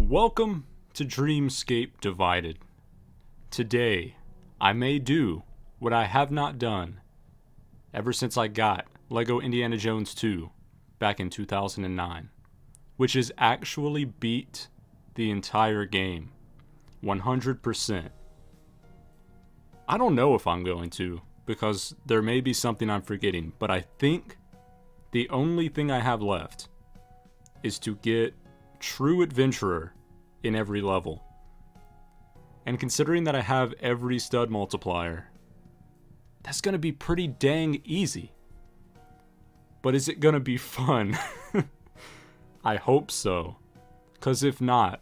Welcome to Dreamscape Divided. Today, I may do what I have not done ever since I got LEGO Indiana Jones 2 back in 2009, which is actually beat the entire game 100%. I don't know if I'm going to, because there may be something I'm forgetting, but I think the only thing I have left is to get True Adventurer in every level. And considering that I have every stud multiplier, that's gonna be pretty dang easy. But is it gonna be fun? I hope so. Cause if not,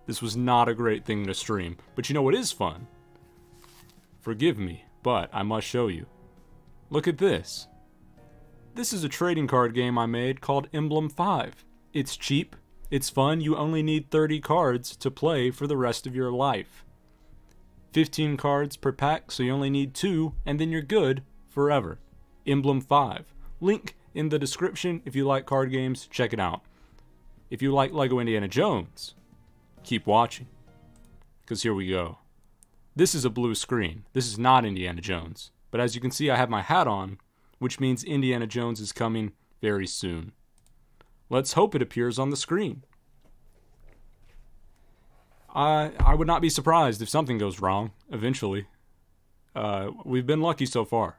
this was not a great thing to stream. But you know what is fun? Forgive me, but I must show you. Look at this. This is a trading card game I made called Emblem 5. It's cheap. It's fun, you only need 30 cards to play for the rest of your life. 15 cards per pack, so you only need 2, and then you're good forever. Emblem 5. Link in the description. If you like card games, check it out. If you like LEGO Indiana Jones, keep watching. Because here we go. This is a blue screen. This is not Indiana Jones. But as you can see, I have my hat on, which means Indiana Jones is coming very soon. Let's hope it appears on the screen. I would not be surprised if something goes wrong, eventually. We've been lucky so far.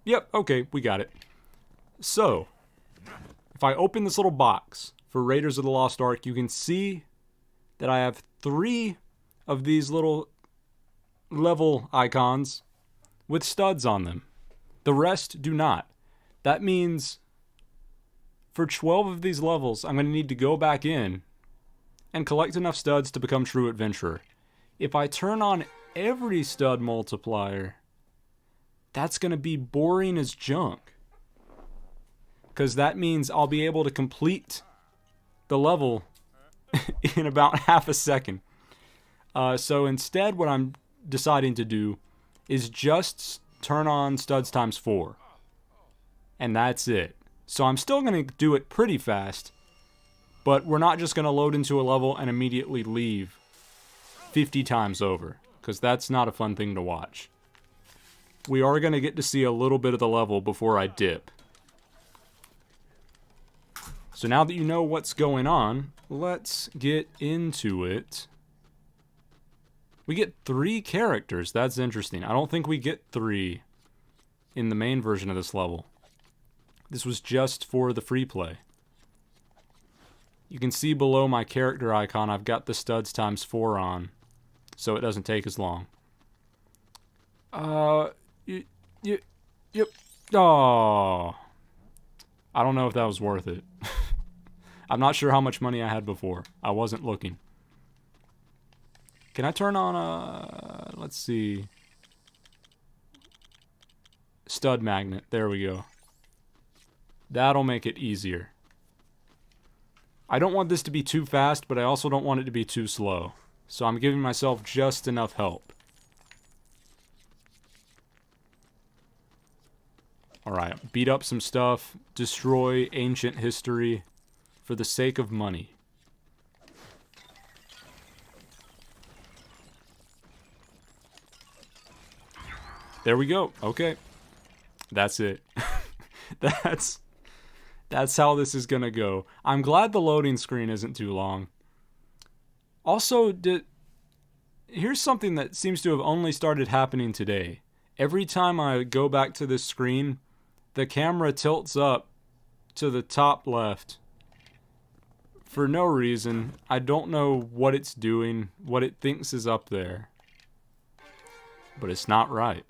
Yep, okay, we got it. So, if I open this little box for Raiders of the Lost Ark, you can see that I have 3 of these little level icons with studs on them. The rest do not. That means for 12 of these levels, I'm going to need to go back in and collect enough studs to become True Adventurer. If I turn on every stud multiplier, that's going to be boring as junk. Because that means I'll be able to complete the level in about half a second. So instead, what I'm deciding to do is just turn on studs times 4. And that's it. So I'm still going to do it pretty fast, but we're not just going to load into a level and immediately leave 50 times over, because that's not a fun thing to watch. We are going to get to see a little bit of the level before I dip. So now that you know what's going on, let's get into it. We get 3 characters. That's interesting. I don't think we get 3 in the main version of this level. This was just for the free play. You can see below my character icon, I've got the studs times 4 on, so it doesn't take as long. Yep. Oh. I don't know if that was worth it. I'm not sure how much money I had before. I wasn't looking. Can I turn on let's see. Stud magnet. There we go. That'll make it easier. I don't want this to be too fast, but I also don't want it to be too slow. So I'm giving myself just enough help. Alright, beat up some stuff, destroy ancient history for the sake of money. There we go. Okay. That's it. That's how this is gonna go. I'm glad the loading screen isn't too long. Also, here's something that seems to have only started happening today. Every time I go back to this screen, the camera tilts up to the top left. For no reason. I don't know what it's doing, what it thinks is up there. But it's not right.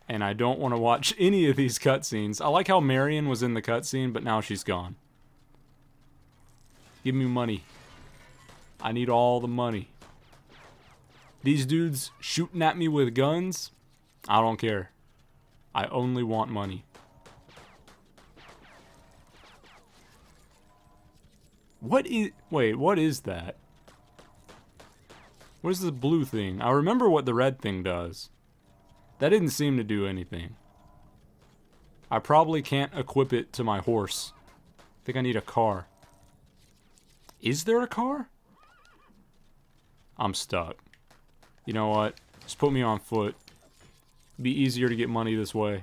And I don't want to watch any of these cutscenes. I like how Marion was in the cutscene, but now she's gone. Give me money. I need all the money. These dudes shooting at me with guns? I don't care. I only want money. Wait, what is that? What is this blue thing? I remember what the red thing does. That didn't seem to do anything. I probably can't equip it to my horse. I think I need a car. Is there a car? I'm stuck. You know what? Just put me on foot. Be easier to get money this way.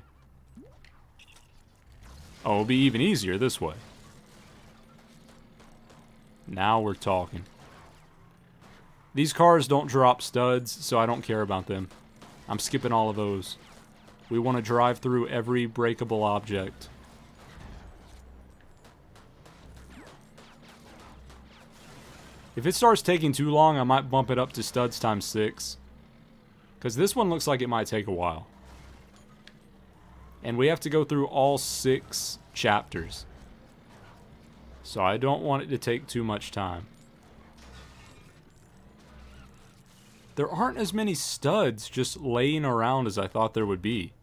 Oh, it'll be even easier this way. Now we're talking. These cars don't drop studs, so I don't care about them. I'm skipping all of those. We want to drive through every breakable object. If it starts taking too long, I might bump it up to studs times 6. Because this one looks like it might take a while. And we have to go through all 6 chapters. So I don't want it to take too much time. There aren't as many studs just laying around as I thought there would be.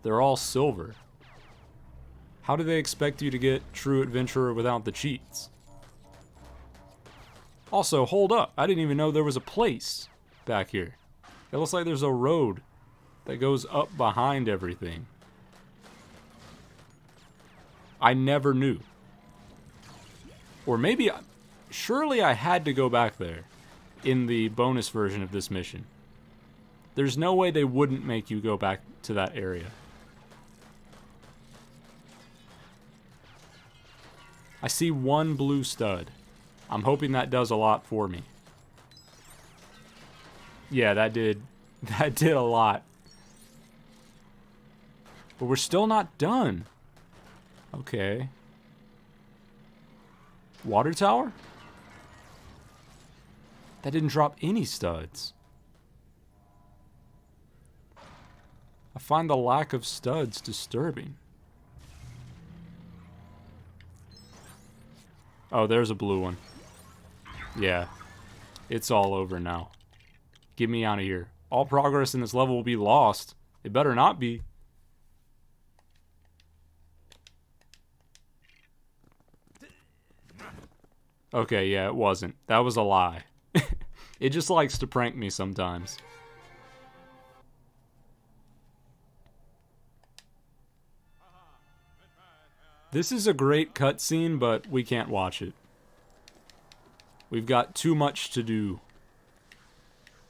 They're all silver. How do they expect you to get True Adventurer without the cheats? Also, hold up. I didn't even know there was a place back here. It looks like there's a road that goes up behind everything. I never knew. Or maybe, surely I had to go back there in the bonus version of this mission. There's no way they wouldn't make you go back to that area. I see one blue stud. I'm hoping that does a lot for me. Yeah, that did a lot. But we're still not done. Okay. Water tower? That didn't drop any studs. I find the lack of studs disturbing. Oh, there's a blue one. Yeah. It's all over now. Get me out of here. All progress in this level will be lost. It better not be. Okay, yeah, it wasn't. That was a lie. It just likes to prank me sometimes. This is a great cutscene, but we can't watch it. We've got too much to do.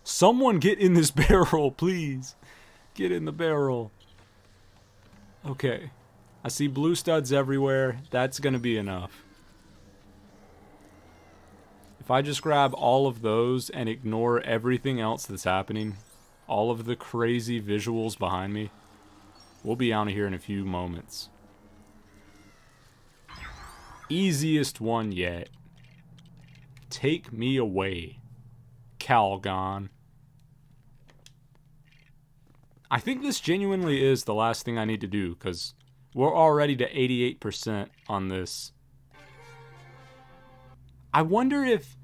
Someone get in this barrel, please. Get in the barrel. Okay. I see blue studs everywhere. That's gonna be enough. If I just grab all of those and ignore everything else that's happening, all of the crazy visuals behind me, we'll be out of here in a few moments. Easiest one yet. Take me away, Calgon. I think this genuinely is the last thing I need to do, because we're already to 88% on this. I wonder if...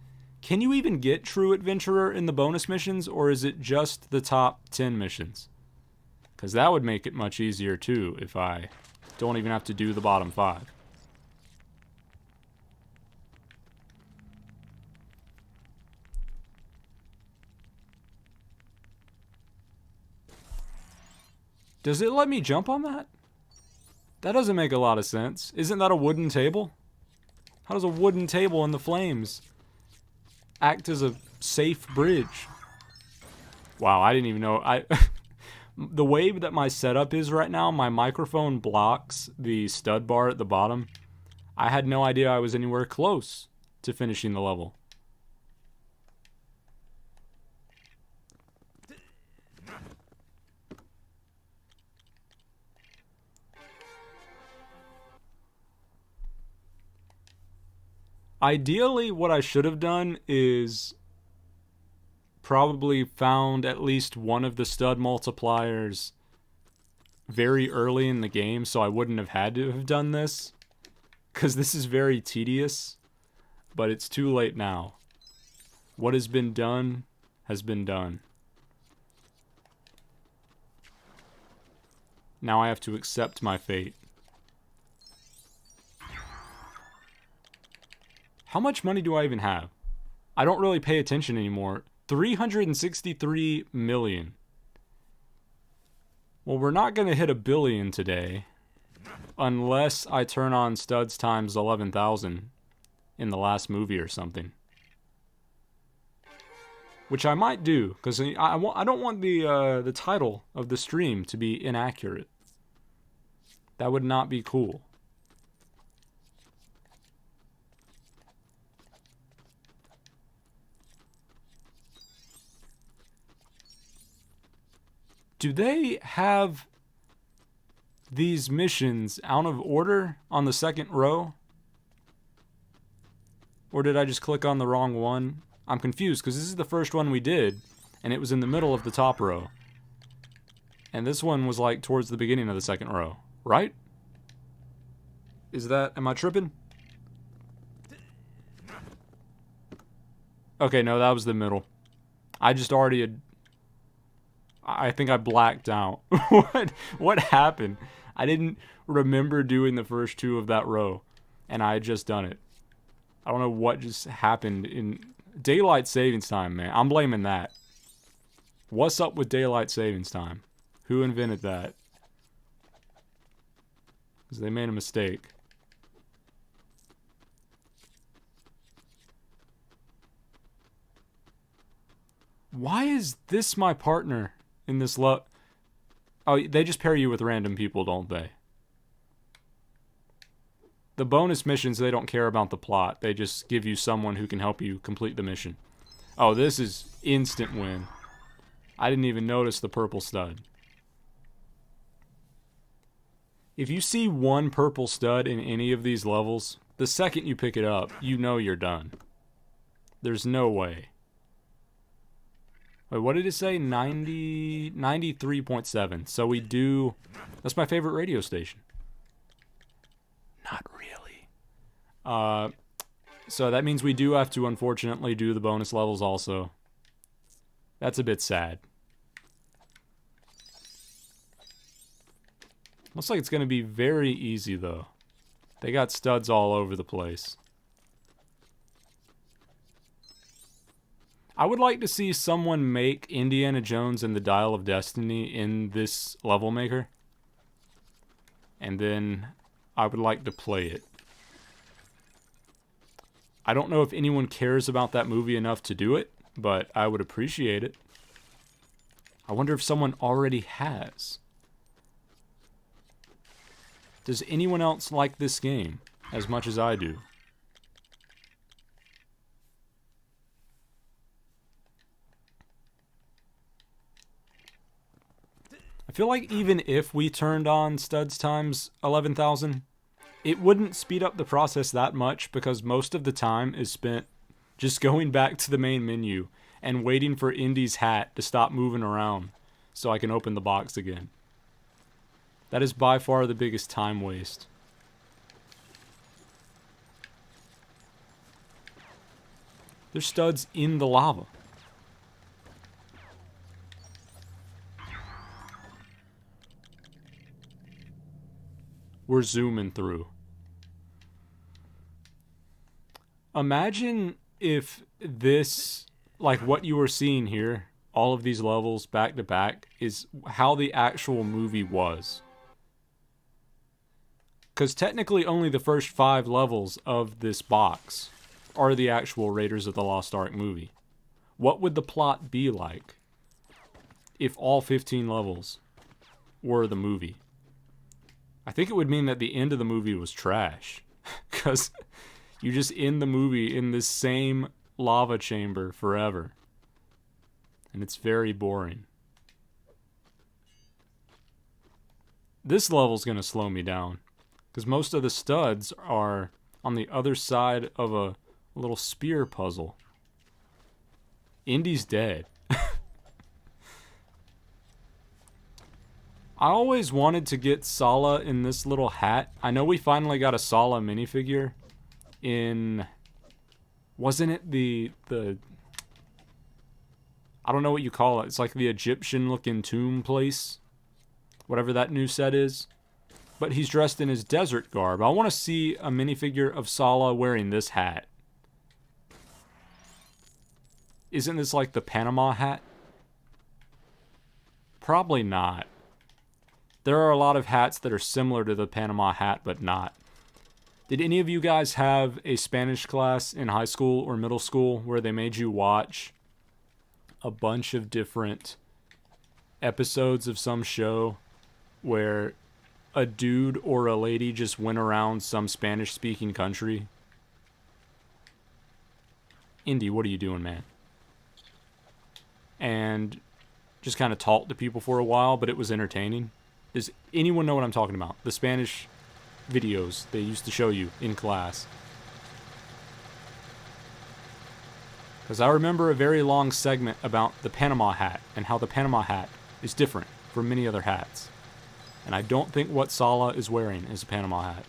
Can you even get True Adventurer in the bonus missions, or is it just the top 10 missions? Because that would make it much easier, too, if I don't even have to do the bottom 5. Does it let me jump on that? That doesn't make a lot of sense. Isn't that a wooden table? How does a wooden table in the flames act as a safe bridge? Wow, I didn't even know. The way that my setup is right now, my microphone blocks the stud bar at the bottom. I had no idea I was anywhere close to finishing the level. Ideally, what I should have done is probably found at least one of the stud multipliers very early in the game, so I wouldn't have had to have done this, because this is very tedious, but it's too late now. What has been done has been done. Now I have to accept my fate. How much money do I even have? I don't really pay attention anymore. 363 million. Well, we're not going to hit 1 billion today. Unless I turn on studs times 11,000 in the last movie or something. Which I might do, because I don't want the title of the stream to be inaccurate. That would not be cool. Do they have these missions out of order on the second row? Or did I just click on the wrong one? I'm confused because this is the first one we did, and it was in the middle of the top row. And this one was like towards the beginning of the second row, right? Is that, am I tripping? Okay, no, that was the middle. I just already had, I think I blacked out. What happened? I didn't remember doing the first two of that row, and I had just done it. I don't know what just happened in daylight savings time, man. I'm blaming that. What's up with daylight savings time? Who invented that? Because they made a mistake. Why is this my partner in this Oh, they just pair you with random people, don't they? The bonus missions, they don't care about the plot. They just give you someone who can help you complete the mission. Oh, this is instant win. I didn't even notice the purple stud. If you see one purple stud in any of these levels, the second you pick it up, you know you're done. There's no way. Wait, what did it say? 93.7. So we do... That's my favorite radio station. Not really. So that means we do have to, unfortunately, do the bonus levels also. That's a bit sad. Looks like it's going to be very easy, though. They got studs all over the place. I would like to see someone make Indiana Jones and the Dial of Destiny in this level maker. And then I would like to play it. I don't know if anyone cares about that movie enough to do it, but I would appreciate it. I wonder if someone already has. Does anyone else like this game as much as I do? I feel like even if we turned on studs times 11,000, it wouldn't speed up the process that much because most of the time is spent just going back to the main menu and waiting for Indy's hat to stop moving around so I can open the box again. That is by far the biggest time waste. There's studs in the lava. We're zooming through. Imagine if this, like what you were seeing here, all of these levels back to back, is how the actual movie was. Because technically only the first 5 levels of this box are the actual Raiders of the Lost Ark movie. What would the plot be like if all 15 levels were the movie? I think it would mean that the end of the movie was trash. Because you just end the movie in this same lava chamber forever. And it's very boring. This level's going to slow me down. Because most of the studs are on the other side of a little spear puzzle. Indy's dead. I always wanted to get Sala in this little hat. I know we finally got a Sala minifigure in... Wasn't it the I don't know what you call it. It's like the Egyptian-looking tomb place. Whatever that new set is. But he's dressed in his desert garb. I want to see a minifigure of Sala wearing this hat. Isn't this like the Panama hat? Probably not. There are a lot of hats that are similar to the Panama hat, but not. Did any of you guys have a Spanish class in high school or middle school where they made you watch a bunch of different episodes of some show where a dude or a lady just went around some Spanish-speaking country? Indy, what are you doing, man? And just kind of talked to people for a while, but it was entertaining. Does anyone know what I'm talking about? The Spanish videos they used to show you in class. Because I remember a very long segment about the Panama hat and how the Panama hat is different from many other hats. And I don't think what Sala is wearing is a Panama hat.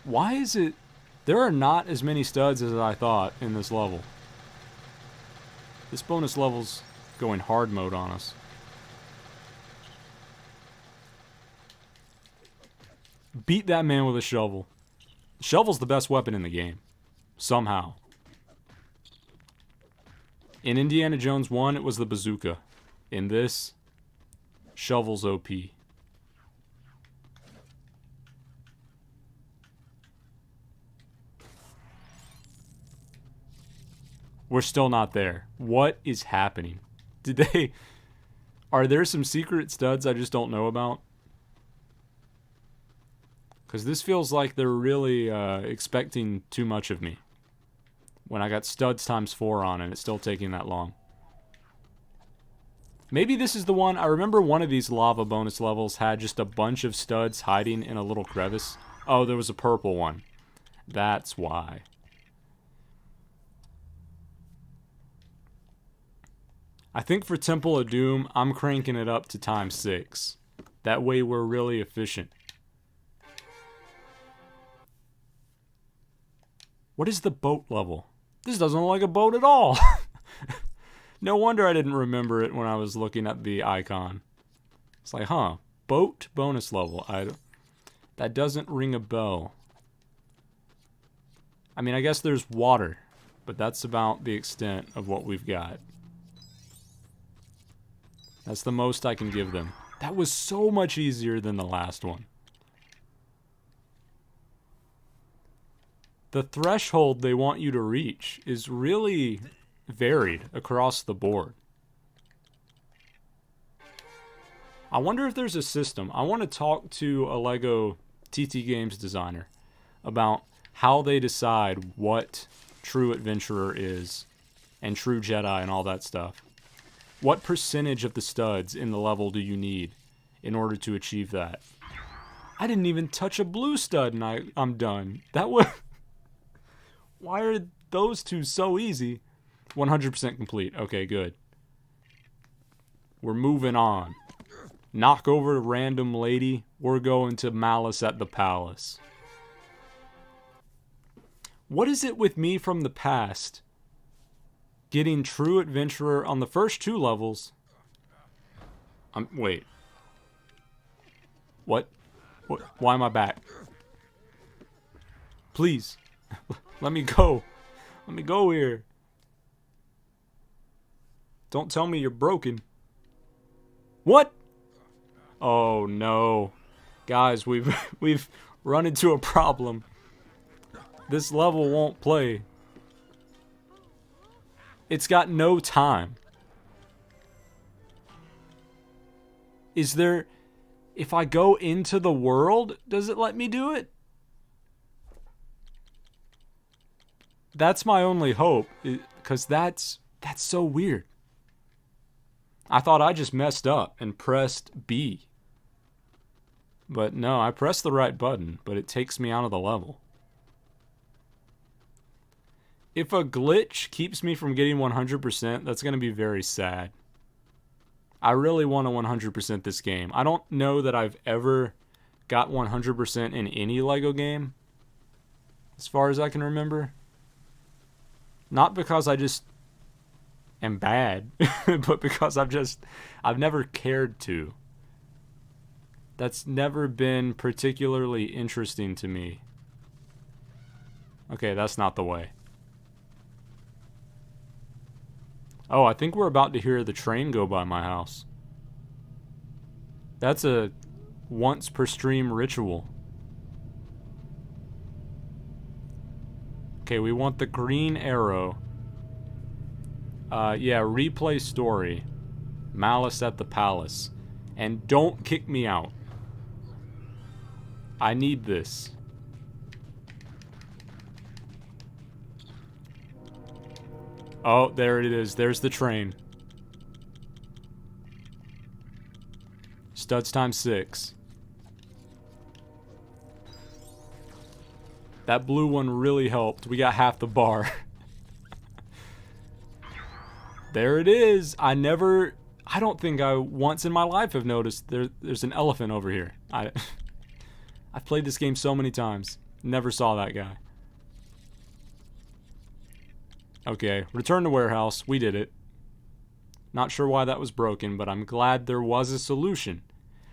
Why is it... There are not as many studs as I thought in this level. This bonus level's going hard mode on us. Beat that man with a shovel. Shovel's the best weapon in the game. Somehow. In Indiana Jones 1, it was the bazooka. In this, shovel's OP. We're still not there. What is happening? Did they... Are there some secret studs I just don't know about? Because this feels like they're really expecting too much of me. When I got studs times 4 on and it's still taking that long. Maybe this is the one... I remember one of these lava bonus levels had just a bunch of studs hiding in a little crevice. Oh, there was a purple one. That's why. I think for Temple of Doom, I'm cranking it up to times 6. That way we're really efficient. What is the boat level? This doesn't look like a boat at all. No wonder I didn't remember it when I was looking at the icon. It's like, huh, boat bonus level. That doesn't ring a bell. I mean, I guess there's water, but that's about the extent of what we've got. That's the most I can give them. That was so much easier than the last one. The threshold they want you to reach is really varied across the board. I wonder if there's a system. I want to talk to a LEGO TT Games designer about how they decide what true adventurer is and true Jedi and all that stuff. What percentage of the studs in the level do you need in order to achieve that? I didn't even touch a blue stud and I'm done. That was... Why are those two so easy? 100% complete. Okay, good. We're moving on. Knock over a random lady. We're going to Malice at the Palace. What is it with me from the past? Getting true adventurer on the first 2 levels. Wait. What? Why am I back? Please. Let me go. Let me go here. Don't tell me you're broken. What? Oh no. Guys, we've run into a problem. This level won't play. It's got no time. Is there... If I go into the world, does it let me do it? That's my only hope, because that's so weird. I thought I just messed up and pressed B. But no, I pressed the right button, but it takes me out of the level. If a glitch keeps me from getting 100%, that's going to be very sad. I really want to 100% this game. I don't know that I've ever got 100% in any LEGO game, as far as I can remember. Not because I just am bad, but because I've never cared to. That's never been particularly interesting to me. Okay, that's not the way. Oh, I think we're about to hear the train go by my house. That's a once per stream ritual. Okay, we want the green arrow. Yeah, replay story. Malice at the Palace. And don't kick me out. I need this. Oh, there it is. There's the train. Studs times 6. That blue one really helped. We got half the bar. There it is. I don't think I once in my life have noticed there's an elephant over here. I've played this game so many times. Never saw that guy. Okay, return to warehouse. We did it. Not sure why that was broken, but I'm glad there was a solution.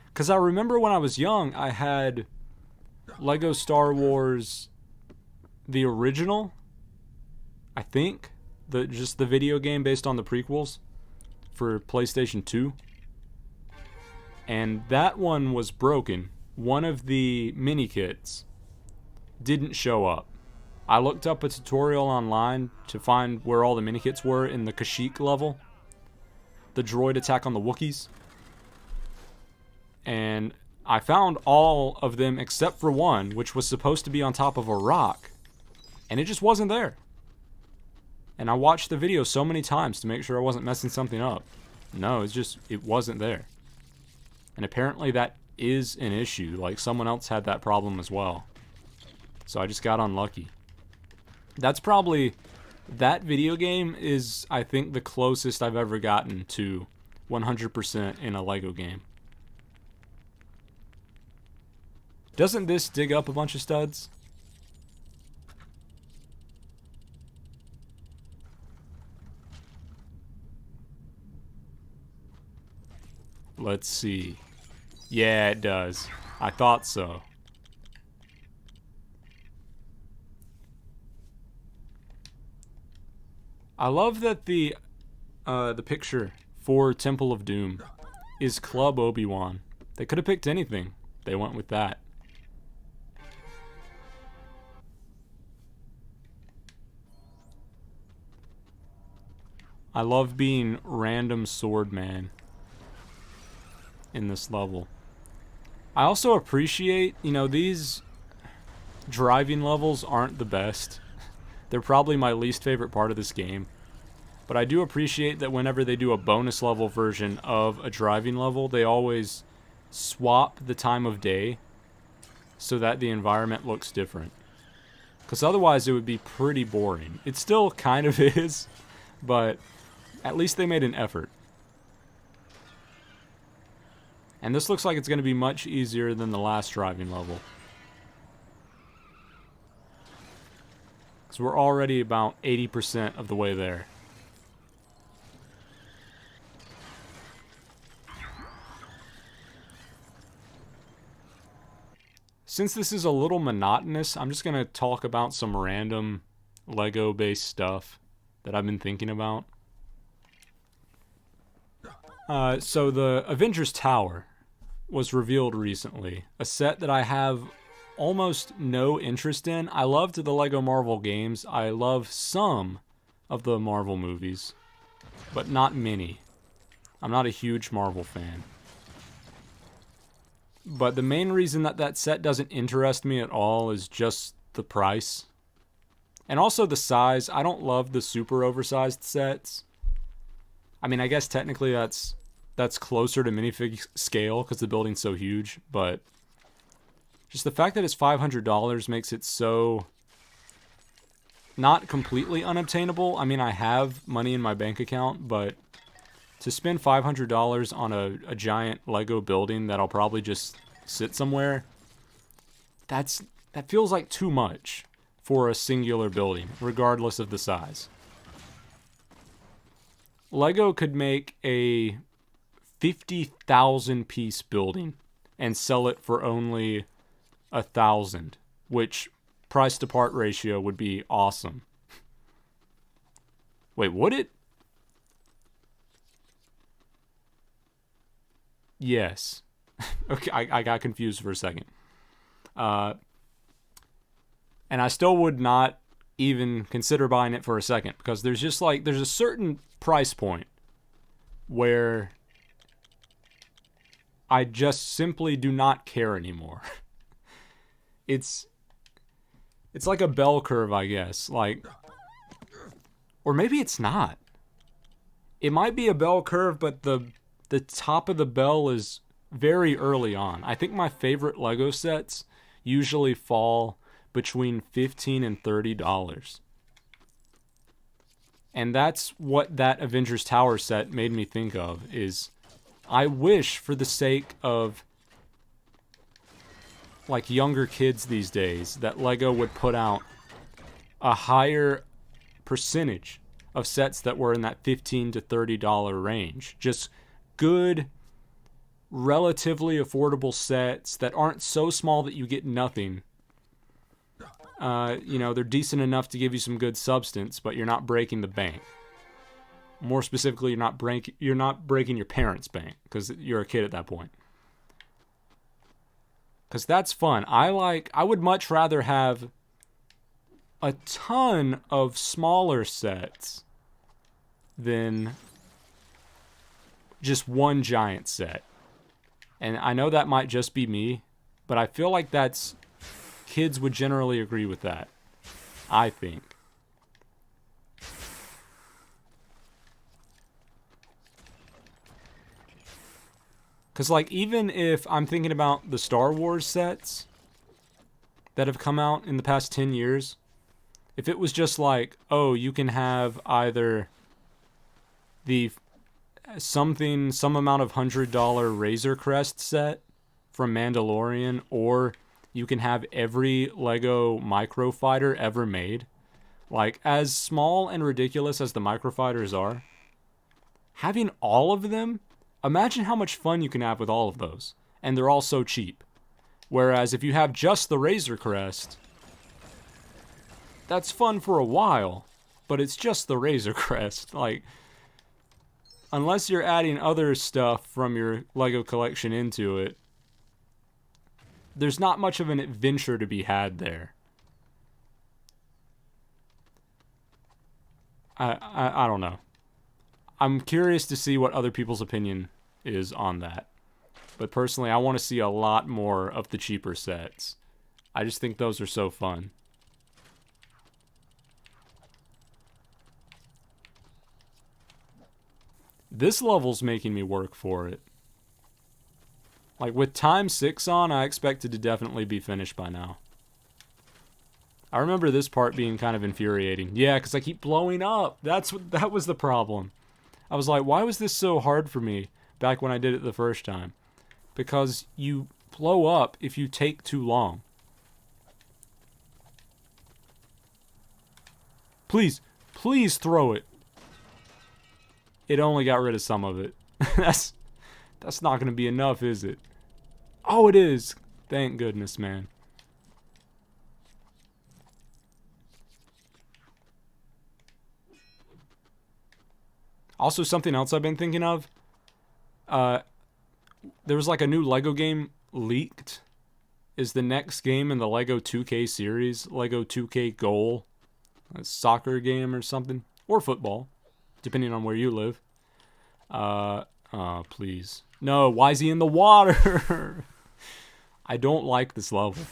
Because I remember when I was young, I had Lego Star Wars, the original, I think. Just the video game based on the prequels for PlayStation 2. And that one was broken. One of the mini kits didn't show up. I looked up a tutorial online to find where all the mini kits were in the Kashyyyk level. The droid attack on the Wookiees. And I found all of them except for one, which was supposed to be on top of a rock. And it just wasn't there. And I watched the video so many times to make sure I wasn't messing something up. No, it wasn't there. And apparently that is an issue. Like, someone else had that problem as well. So I just got unlucky. That video game is, I think, the closest I've ever gotten to 100% in a Lego game. Doesn't this dig up a bunch of studs? Let's see. Yeah, it does. I thought so. I love that the picture for Temple of Doom is Club Obi-Wan. They could have picked anything. They went with that. I love being random sword man in this level. I also appreciate, these driving levels aren't the best. They're probably my least favorite part of this game. But I do appreciate that whenever they do a bonus level version of a driving level, they always swap the time of day so that the environment looks different. Because otherwise it would be pretty boring. It still kind of is, but at least they made an effort. And this looks like it's going to be much easier than the last driving level. So we're already about 80% of the way there. Since this is a little monotonous, I'm just going to talk about some random Lego-based stuff that I've been thinking about. So the Avengers Tower was revealed recently. A set that I have almost no interest in. I loved the Lego Marvel games. I love some of the Marvel movies, but not many. I'm not a huge Marvel fan. But the main reason that set doesn't interest me at all is just the price. And also the size. I don't love the super oversized sets. I mean, I guess technically that's closer to minifig scale because the building's so huge, but just the fact that it's $500 makes it so not completely unobtainable. I mean, I have money in my bank account, but to spend $500 on a giant Lego building that'll probably just sit somewhere, that feels like too much for a singular building, regardless of the size. Lego could make a 50,000 piece building and sell it for only 1,000, which price to part ratio would be awesome. Wait, would it? Yes. Okay, I got confused for a second. And I still would not even consider buying it for a second, because there's just like, there's a certain price point where I just simply do not care anymore. It's like a bell curve, I guess. Like, or maybe it's not. It might be a bell curve, but the top of the bell is very early on. I think my favorite Lego sets usually fall between $15 and $30. And that's what that Avengers Tower set made me think of, is I wish, for the sake of like younger kids these days, that Lego would put out a higher percentage of sets that were in that $15 to $30 range. Just good, relatively affordable sets that aren't so small that you get nothing. You know, they're decent enough to give you some good substance, but you're not breaking the bank. More specifically, you're not breaking your parents' bank, because you're a kid at that point. Because that's fun. I would much rather have a ton of smaller sets than just one giant set. And I know that might just be me, but I feel like kids would generally agree with that, I think. Because, like, even if I'm thinking about the Star Wars sets that have come out in the past 10 years, if it was just like, oh, you can have either the some amount of $100 Razor Crest set from Mandalorian, or you can have every Lego microfighter ever made. Like, as small and ridiculous as the microfighters are, having all of them, imagine how much fun you can have with all of those. And they're all so cheap. Whereas if you have just the Razor Crest, that's fun for a while, but it's just the Razor Crest. Like, unless you're adding other stuff from your Lego collection into it, there's not much of an adventure to be had there. I don't know. I'm curious to see what other people's opinion is on that. But personally, I want to see a lot more of the cheaper sets. I just think those are so fun. This level's making me work for it. Like, with time 6 on, I expected to definitely be finished by now. I remember this part being kind of infuriating. Yeah, because I keep blowing up. That was the problem. I was like, why was this so hard for me back when I did it the first time? Because you blow up if you take too long. Please, please throw it. It only got rid of some of it. That's not going to be enough, is it? Oh, it is. Thank goodness, man. Also, something else I've been thinking of. There was like a new Lego game leaked. Is the next game in the Lego 2K series. Lego 2K Goal. A soccer game or something. Or football. Depending on where you live. Please. No, why is he in the water? I don't like this level.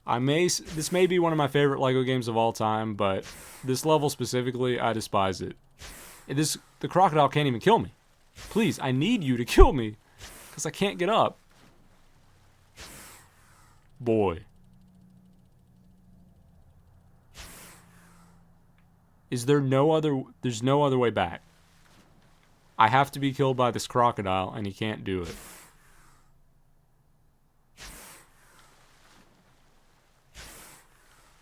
This may be one of my favorite Lego games of all time, but this level specifically, I despise it. The crocodile can't even kill me. Please, I need you to kill me, because I can't get up. Boy. There's no other way back. I have to be killed by this crocodile, and he can't do it.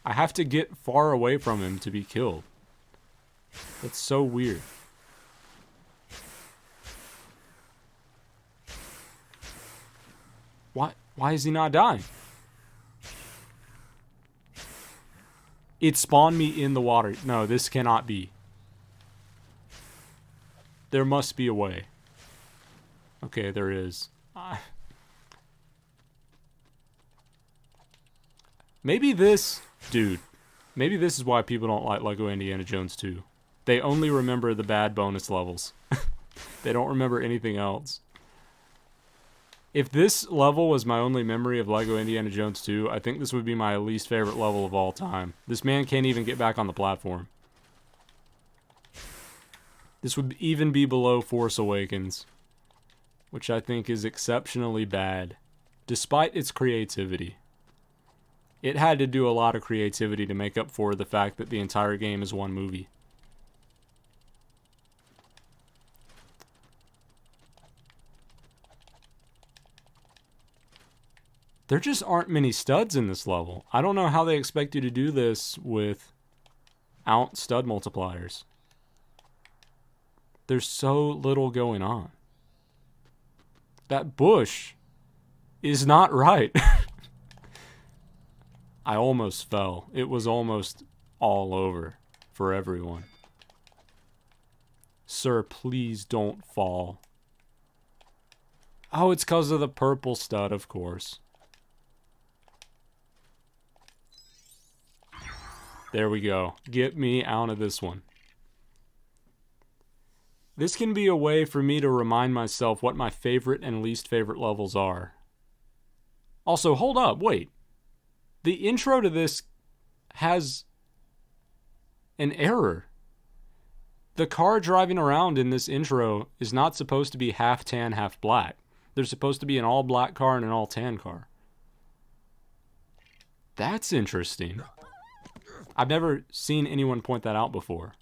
I have to get far away from him to be killed. That's so weird. Why is he not dying? It spawned me in the water. No, this cannot be. There must be a way. Okay, there is. Maybe this... Dude, maybe this is why people don't like LEGO Indiana Jones 2. They only remember the bad bonus levels. They don't remember anything else. If this level was my only memory of LEGO Indiana Jones 2, I think this would be my least favorite level of all time. This man can't even get back on the platform. This would even be below Force Awakens, which I think is exceptionally bad, despite its creativity. It had to do a lot of creativity to make up for the fact that the entire game is one movie. There just aren't many studs in this level. I don't know how they expect you to do this without stud multipliers. There's so little going on. That bush is not right. I almost fell. It was almost all over for everyone. Sir, please don't fall. Oh, it's because of the purple stud, of course. There we go. Get me out of this one. This can be a way for me to remind myself what my favorite and least favorite levels are. Also, hold up, wait. The intro to this has an error. The car driving around in this intro is not supposed to be half tan, half black. They're supposed to be an all black car and an all tan car. That's interesting. I've never seen anyone point that out before.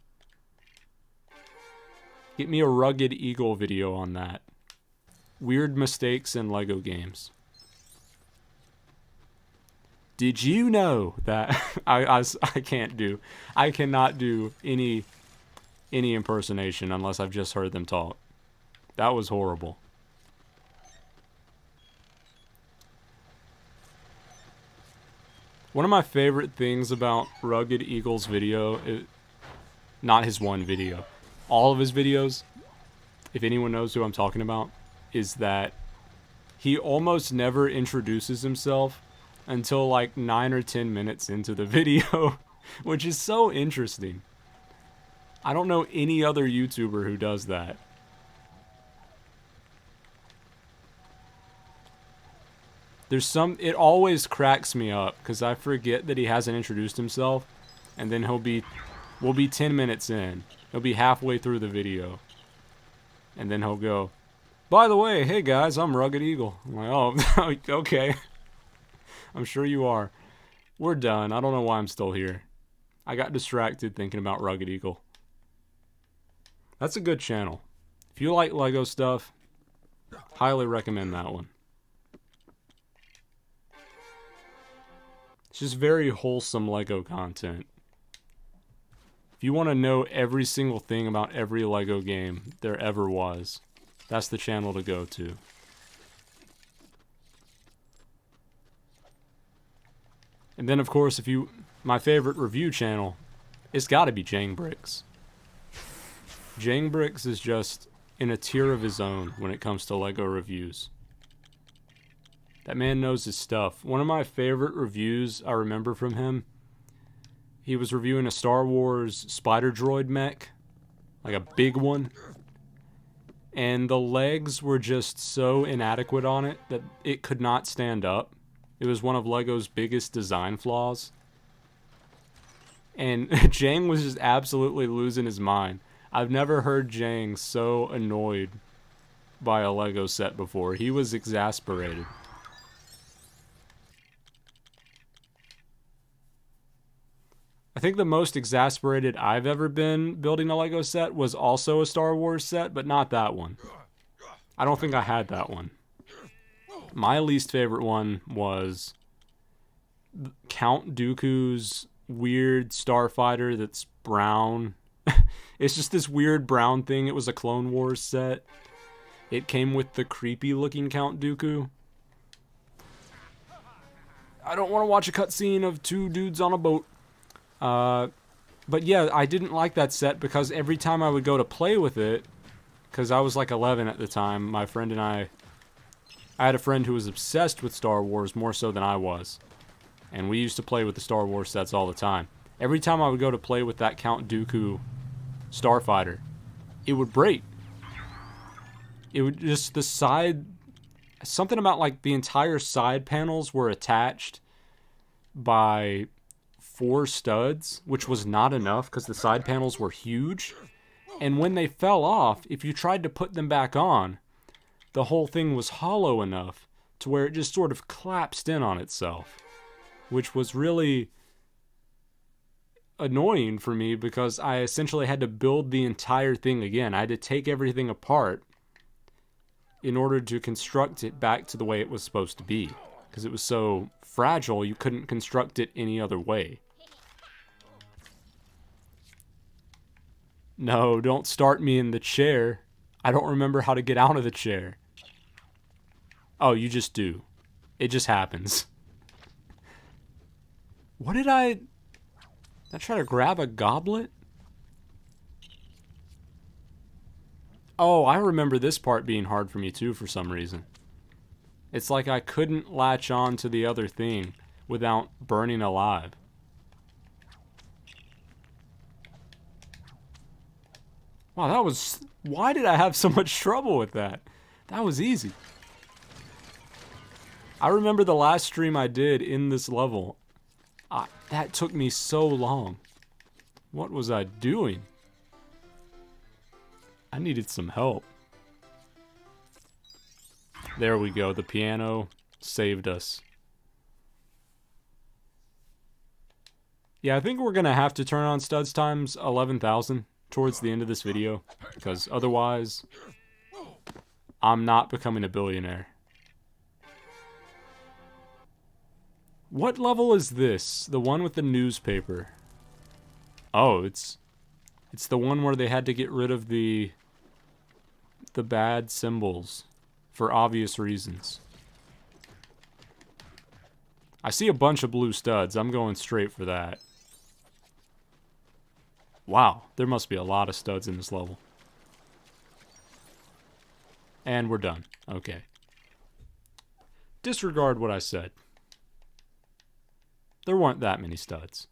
Get me a Rugged Eagle video on that. Weird mistakes in LEGO games. Did you know that I cannot do any impersonation unless I've just heard them talk. That was horrible. One of my favorite things about Rugged Eagle's video, not his one video, all of his videos, if anyone knows who I'm talking about, is that he almost never introduces himself until like 9 or 10 minutes into the video, which is so interesting. I don't know any other YouTuber who does that. It always cracks me up because I forget that he hasn't introduced himself, and then we'll be 10 minutes in. He'll be halfway through the video, and then he'll go, "By the way, hey guys, I'm Rugged Eagle." I'm like, oh, okay. I'm sure you are. We're done. I don't know why I'm still here. I got distracted thinking about Rugged Eagle. That's a good channel. If you like LEGO stuff, highly recommend that one. It's just very wholesome LEGO content. If you want to know every single thing about every LEGO game there ever was, that's the channel to go to. And then, of course, my favorite review channel, it's got to be Jangbricks. Jangbricks is just in a tier of his own when it comes to LEGO reviews. That man knows his stuff. One of my favorite reviews I remember from him, he was reviewing a Star Wars Spider Droid mech, like a big one. And the legs were just so inadequate on it that it could not stand up. It was one of LEGO's biggest design flaws. And Jang was just absolutely losing his mind. I've never heard Jang so annoyed by a LEGO set before. He was exasperated. I think the most exasperated I've ever been building a LEGO set was also a Star Wars set, but not that one. I don't think I had that one. My least favorite one was Count Dooku's weird starfighter that's brown. It's just this weird brown thing. It was a Clone Wars set. It came with the creepy looking Count Dooku. I don't want to watch a cutscene of two dudes on a boat. But yeah, I didn't like that set because every time I would go to play with it, because I was like 11 at the time. My friend and I had a friend who was obsessed with Star Wars more so than I was. And we used to play with the Star Wars sets all the time. Every time I would go to play with that Count Dooku starfighter, it would break. It would just, the side, something about like the entire side panels were attached by 4 studs, which was not enough because the side panels were huge. And when they fell off, if you tried to put them back on, the whole thing was hollow enough to where it just sort of collapsed in on itself, which was really annoying for me because I essentially had to build the entire thing again. I had to take everything apart in order to construct it back to the way it was supposed to be, because it was so fragile you couldn't construct it any other way. No, don't start me in the chair. I don't remember how to get out of the chair. Oh, you just do. It just happens. What did I try to grab a goblet? Oh, I remember this part being hard for me too for some reason. It's like I couldn't latch on to the other thing without burning alive. Wow, that was... Why did I have so much trouble with that? That was easy. I remember the last stream I did in this level. That took me so long. What was I doing? I needed some help. There we go. The piano saved us. Yeah, I think we're going to have to turn on studs times 11,000 towards the end of this video, because otherwise I'm not becoming a billionaire. What level is this? The one with the newspaper. Oh, it's the one where they had to get rid of the bad symbols for obvious reasons. I see a bunch of blue studs. I'm going straight for that. Wow, there must be a lot of studs in this level. And we're done. Okay. Disregard what I said. There weren't that many studs.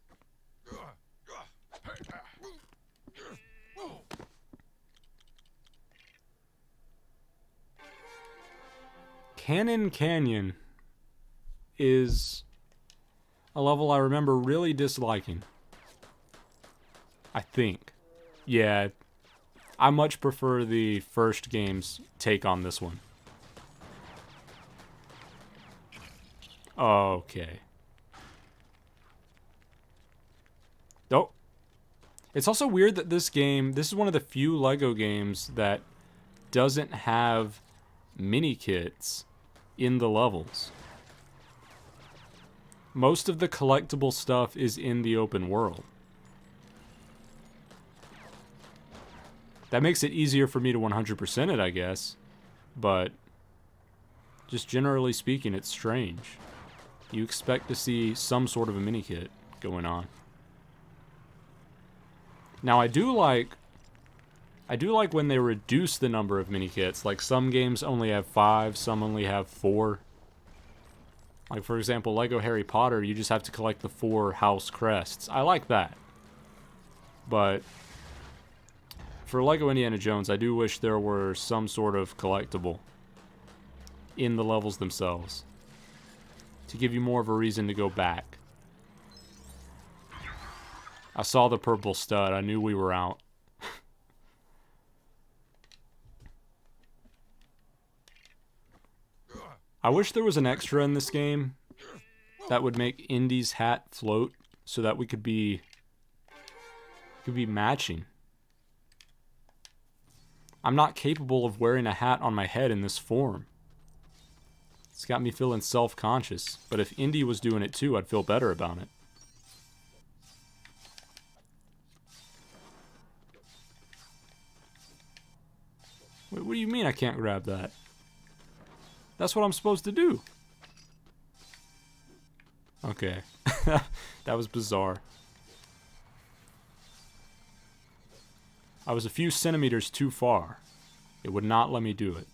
Cannon Canyon is a level I remember really disliking. I think. Yeah, I much prefer the first game's take on this one. Okay. Oh. It's also weird that this is one of the few LEGO games that doesn't have mini kits in the levels. Most of the collectible stuff is in the open world. That makes it easier for me to 100% it, I guess. But just generally speaking, it's strange. You expect to see some sort of a mini kit going on. Now I do like when they reduce the number of mini kits. Like some games only have 5, some only have 4. Like for example, Lego Harry Potter, you just have to collect the 4 house crests. I like that. But for Lego Indiana Jones, I do wish there were some sort of collectible in the levels themselves to give you more of a reason to go back. I saw the purple stud. I knew we were out. I wish there was an extra in this game that would make Indy's hat float so that we could be matching. I'm not capable of wearing a hat on my head in this form. It's got me feeling self-conscious, but if Indy was doing it too, I'd feel better about it. Wait, what do you mean I can't grab that? That's what I'm supposed to do. Okay. That was bizarre. I was a few centimeters too far. It would not let me do it.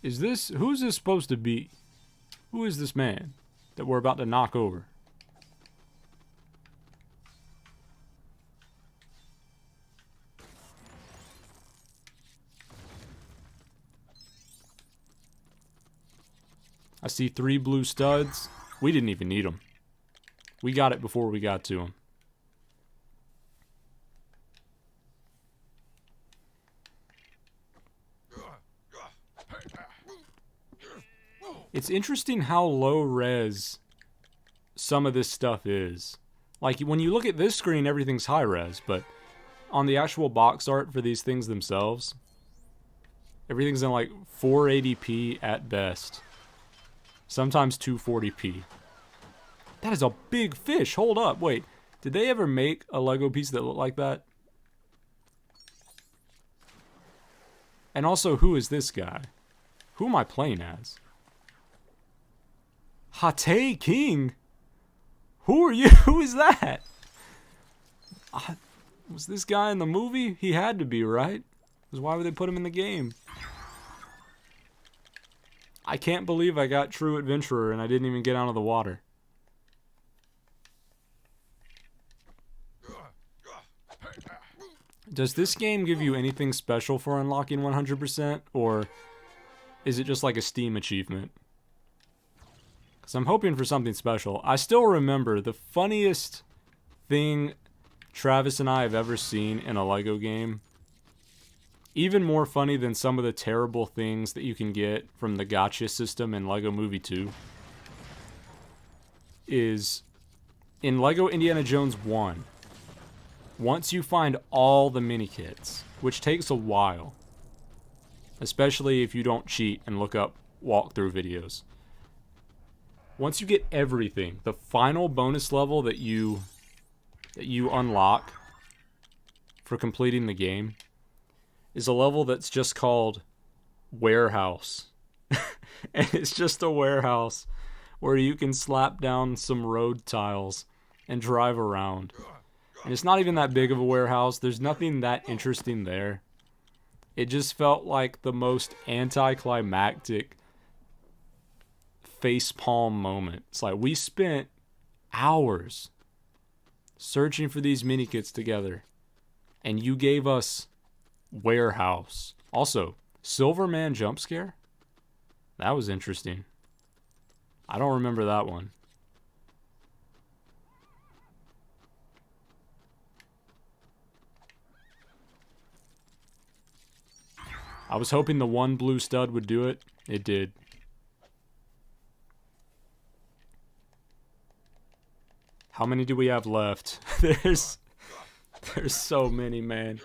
Who is this supposed to be? Who is this man that we're about to knock over? I see 3 blue studs. We didn't even need them. We got it before we got to them. It's interesting how low res some of this stuff is. Like, when you look at this screen, everything's high res, but on the actual box art for these things themselves, everything's in like 480p at best. Sometimes 240p. That is a big fish. Hold up. Wait. Did they ever make a Lego piece that looked like that? And also, who is this guy? Who am I playing as? Hate King? Who are you? Who is that? Was this guy in the movie? He had to be, right? Because why would they put him in the game? I can't believe I got True Adventurer and I didn't even get out of the water. Does this game give you anything special for unlocking 100%? Or is it just like a Steam achievement? Because I'm hoping for something special. I still remember the funniest thing Travis and I have ever seen in a Lego game. Even more funny than some of the terrible things that you can get from the gotcha system in Lego Movie 2 is in Lego Indiana Jones 1. Once you find all the mini kits, which takes a while, especially if you don't cheat and look up walkthrough videos. Once you get everything, the final bonus level that you unlock for completing the game is a level that's just called Warehouse. And it's just a warehouse where you can slap down some road tiles and drive around. And it's not even that big of a warehouse. There's nothing that interesting there. It just felt like the most anticlimactic facepalm moment. It's like we spent hours searching for these mini kits together, and you gave us Warehouse. Also, Silverman jump scare? That was interesting. I don't remember that one. I was hoping the one blue stud would do it. It did. How many do we have left? There's so many, man.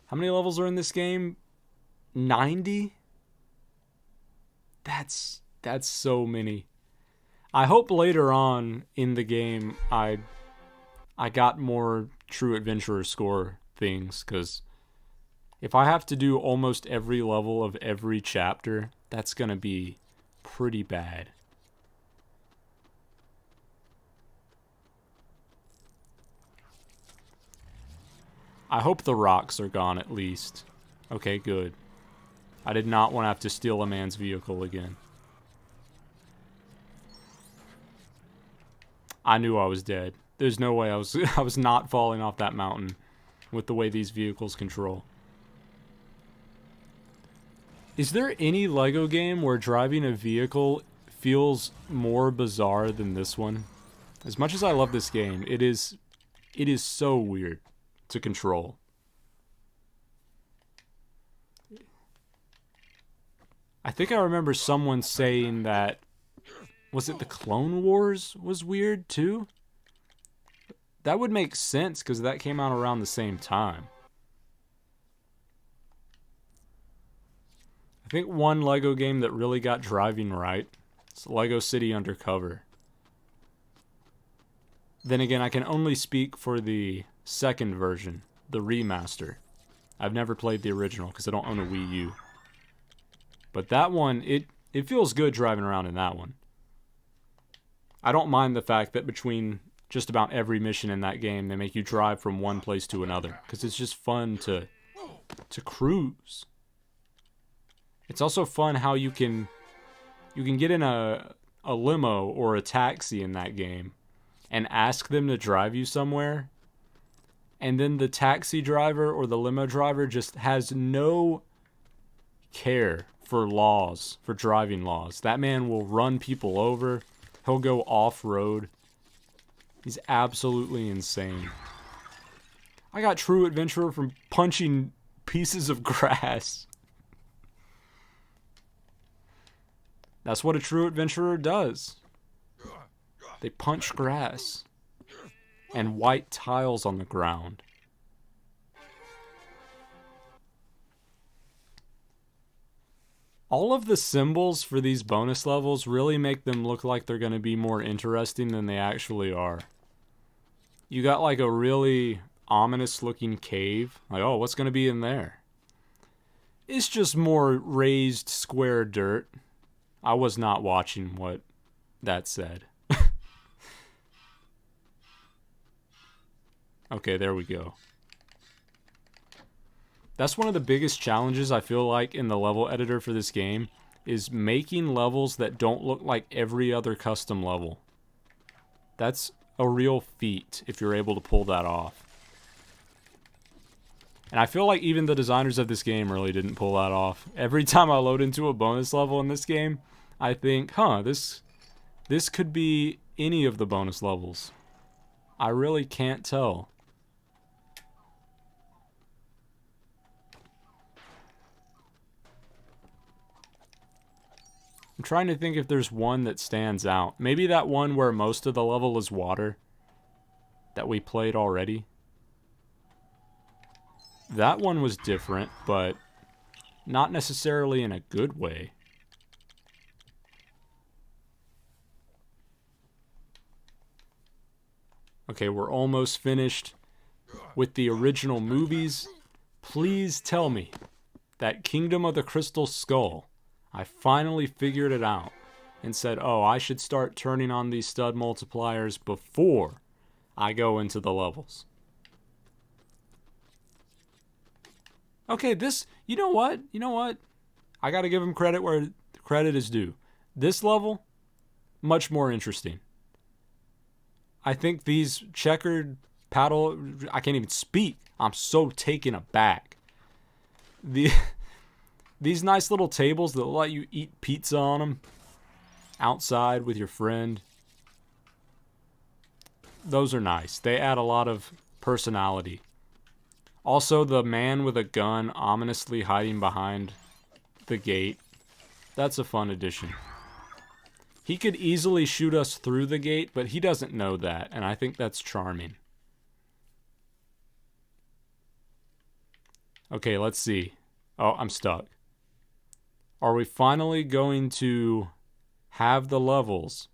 How many levels are in this game? 90? That's so many. I hope later on in the game I got more True Adventurer score things, because if I have to do almost every level of every chapter, that's gonna be pretty bad. I hope the rocks are gone at least. Okay, good. I did not want to have to steal a man's vehicle again. I knew I was dead. There's no way I was not falling off that mountain with the way these vehicles control. Is there any Lego game where driving a vehicle feels more bizarre than this one? As much as I love this game, it is so weird to control. I think I remember someone saying that, was it the Clone Wars was weird too? That would make sense because that came out around the same time. I think one Lego game that really got driving right is Lego City Undercover. Then again, I can only speak for the second version, the remaster. I've never played the original because I don't own a Wii U. But that one, it feels good driving around in that one. I don't mind the fact that between just about every mission in that game. They make you drive from one place to another because it's just fun to cruise. It's also fun how you can get in a limo or a taxi in that game and ask them to drive you somewhere, and then the taxi driver or the limo driver just has no care for laws, for driving laws. That man will run people over. He'll go off-road. He's absolutely insane. I got True Adventurer from punching pieces of grass. That's what a True Adventurer does. They punch grass and white tiles on the ground. All of the symbols for these bonus levels really make them look like they're going to be more interesting than they actually are. You got like a really ominous looking cave. Like, oh, what's going to be in there? It's just more raised square dirt. I was not watching what that said. Okay, there we go. That's one of the biggest challenges I feel like in the level editor for this game, is making levels that don't look like every other custom level. That's a real feat if you're able to pull that off. And I feel like even the designers of this game really didn't pull that off. Every time I load into a bonus level in this game, I think, this could be any of the bonus levels. I really can't tell. I'm trying to think if there's one that stands out. Maybe that one where most of the level is water that we played already. That one was different, but not necessarily in a good way. Okay, we're almost finished with the original movies. Please tell me that Kingdom of the Crystal Skull, I finally figured it out and said, oh, I should start turning on these stud multipliers before I go into the levels. Okay, you know what? I gotta give him credit where credit is due. This level, much more interesting. I think these checkered paddle, I can't even speak. I'm so taken aback. These nice little tables that let you eat pizza on them outside with your friend. Those are nice. They add a lot of personality. Also, the man with a gun ominously hiding behind the gate. That's a fun addition. He could easily shoot us through the gate, but he doesn't know that, and I think that's charming. Okay, let's see. Oh, I'm stuck. Are we finally going to have the levels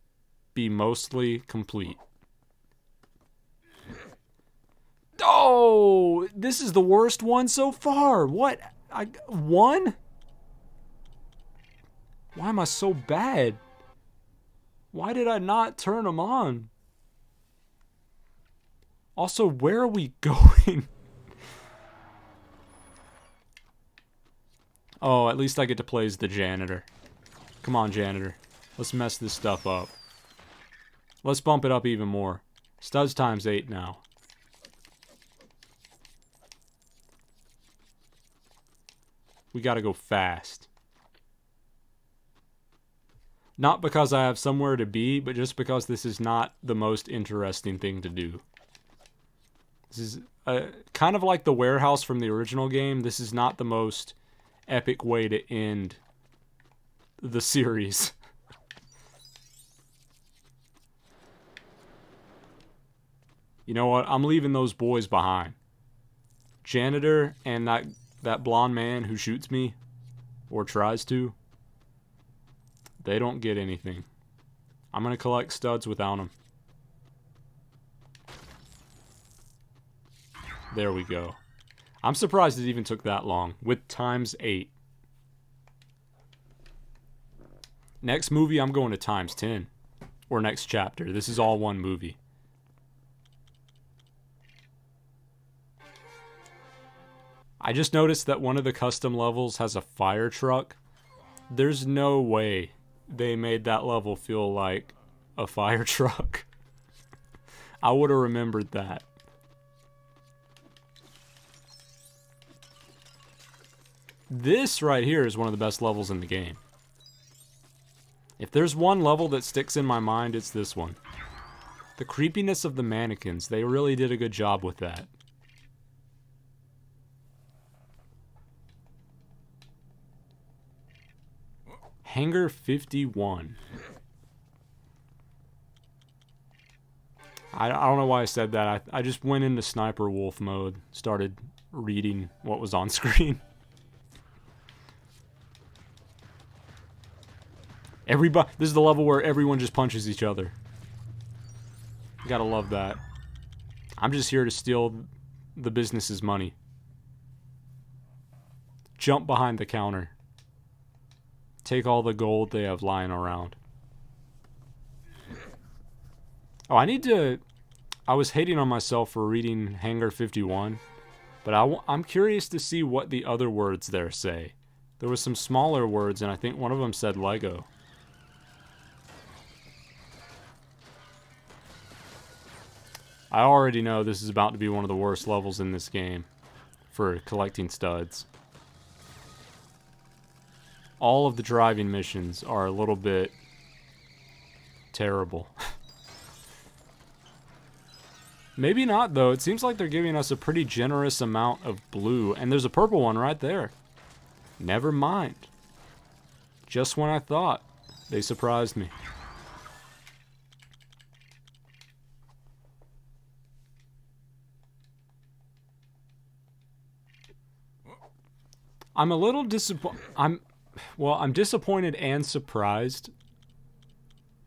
be mostly complete? Oh, this is the worst one so far. What? One? Why am I so bad? Why did I not turn them on? Also, where are we going? Oh, at least I get to play as the janitor. Come on, janitor. Let's mess this stuff up. Let's bump it up even more. Studs times 8 now. We gotta go fast. Not because I have somewhere to be, but just because this is not the most interesting thing to do. This is kind of like the warehouse from the original game. This is not the most epic way to end the series. You know what? I'm leaving those boys behind. Janitor and that blonde man who shoots me, or tries to, they don't get anything. I'm gonna collect studs without them. There we go. I'm surprised it even took that long, with times 8. Next movie, I'm going to times 10. Or next chapter. This is all one movie. I just noticed that one of the custom levels has a fire truck. There's no way they made that level feel like a fire truck. I would have remembered that. This right here is one of the best levels in the game. If there's one level that sticks in my mind, it's this one. The creepiness of the mannequins, they really did a good job with that. Hangar 51. I don't know why I said that. I just went into Sniper Wolf mode, started reading what was on screen. Everybody, this is the level where everyone just punches each other. You gotta love that. I'm just here to steal the business's money. Jump behind the counter. Take all the gold they have lying around. Oh, I was hating on myself for reading Hangar 51, but I'm curious to see what the other words there say. There was some smaller words, and I think one of them said Lego. I already know this is about to be one of the worst levels in this game for collecting studs. All of the driving missions are a little bit terrible. Maybe not, though. It seems like they're giving us a pretty generous amount of blue. And there's a purple one right there. Never mind. Just when I thought. They surprised me. I'm a little disappointed. I'm disappointed and surprised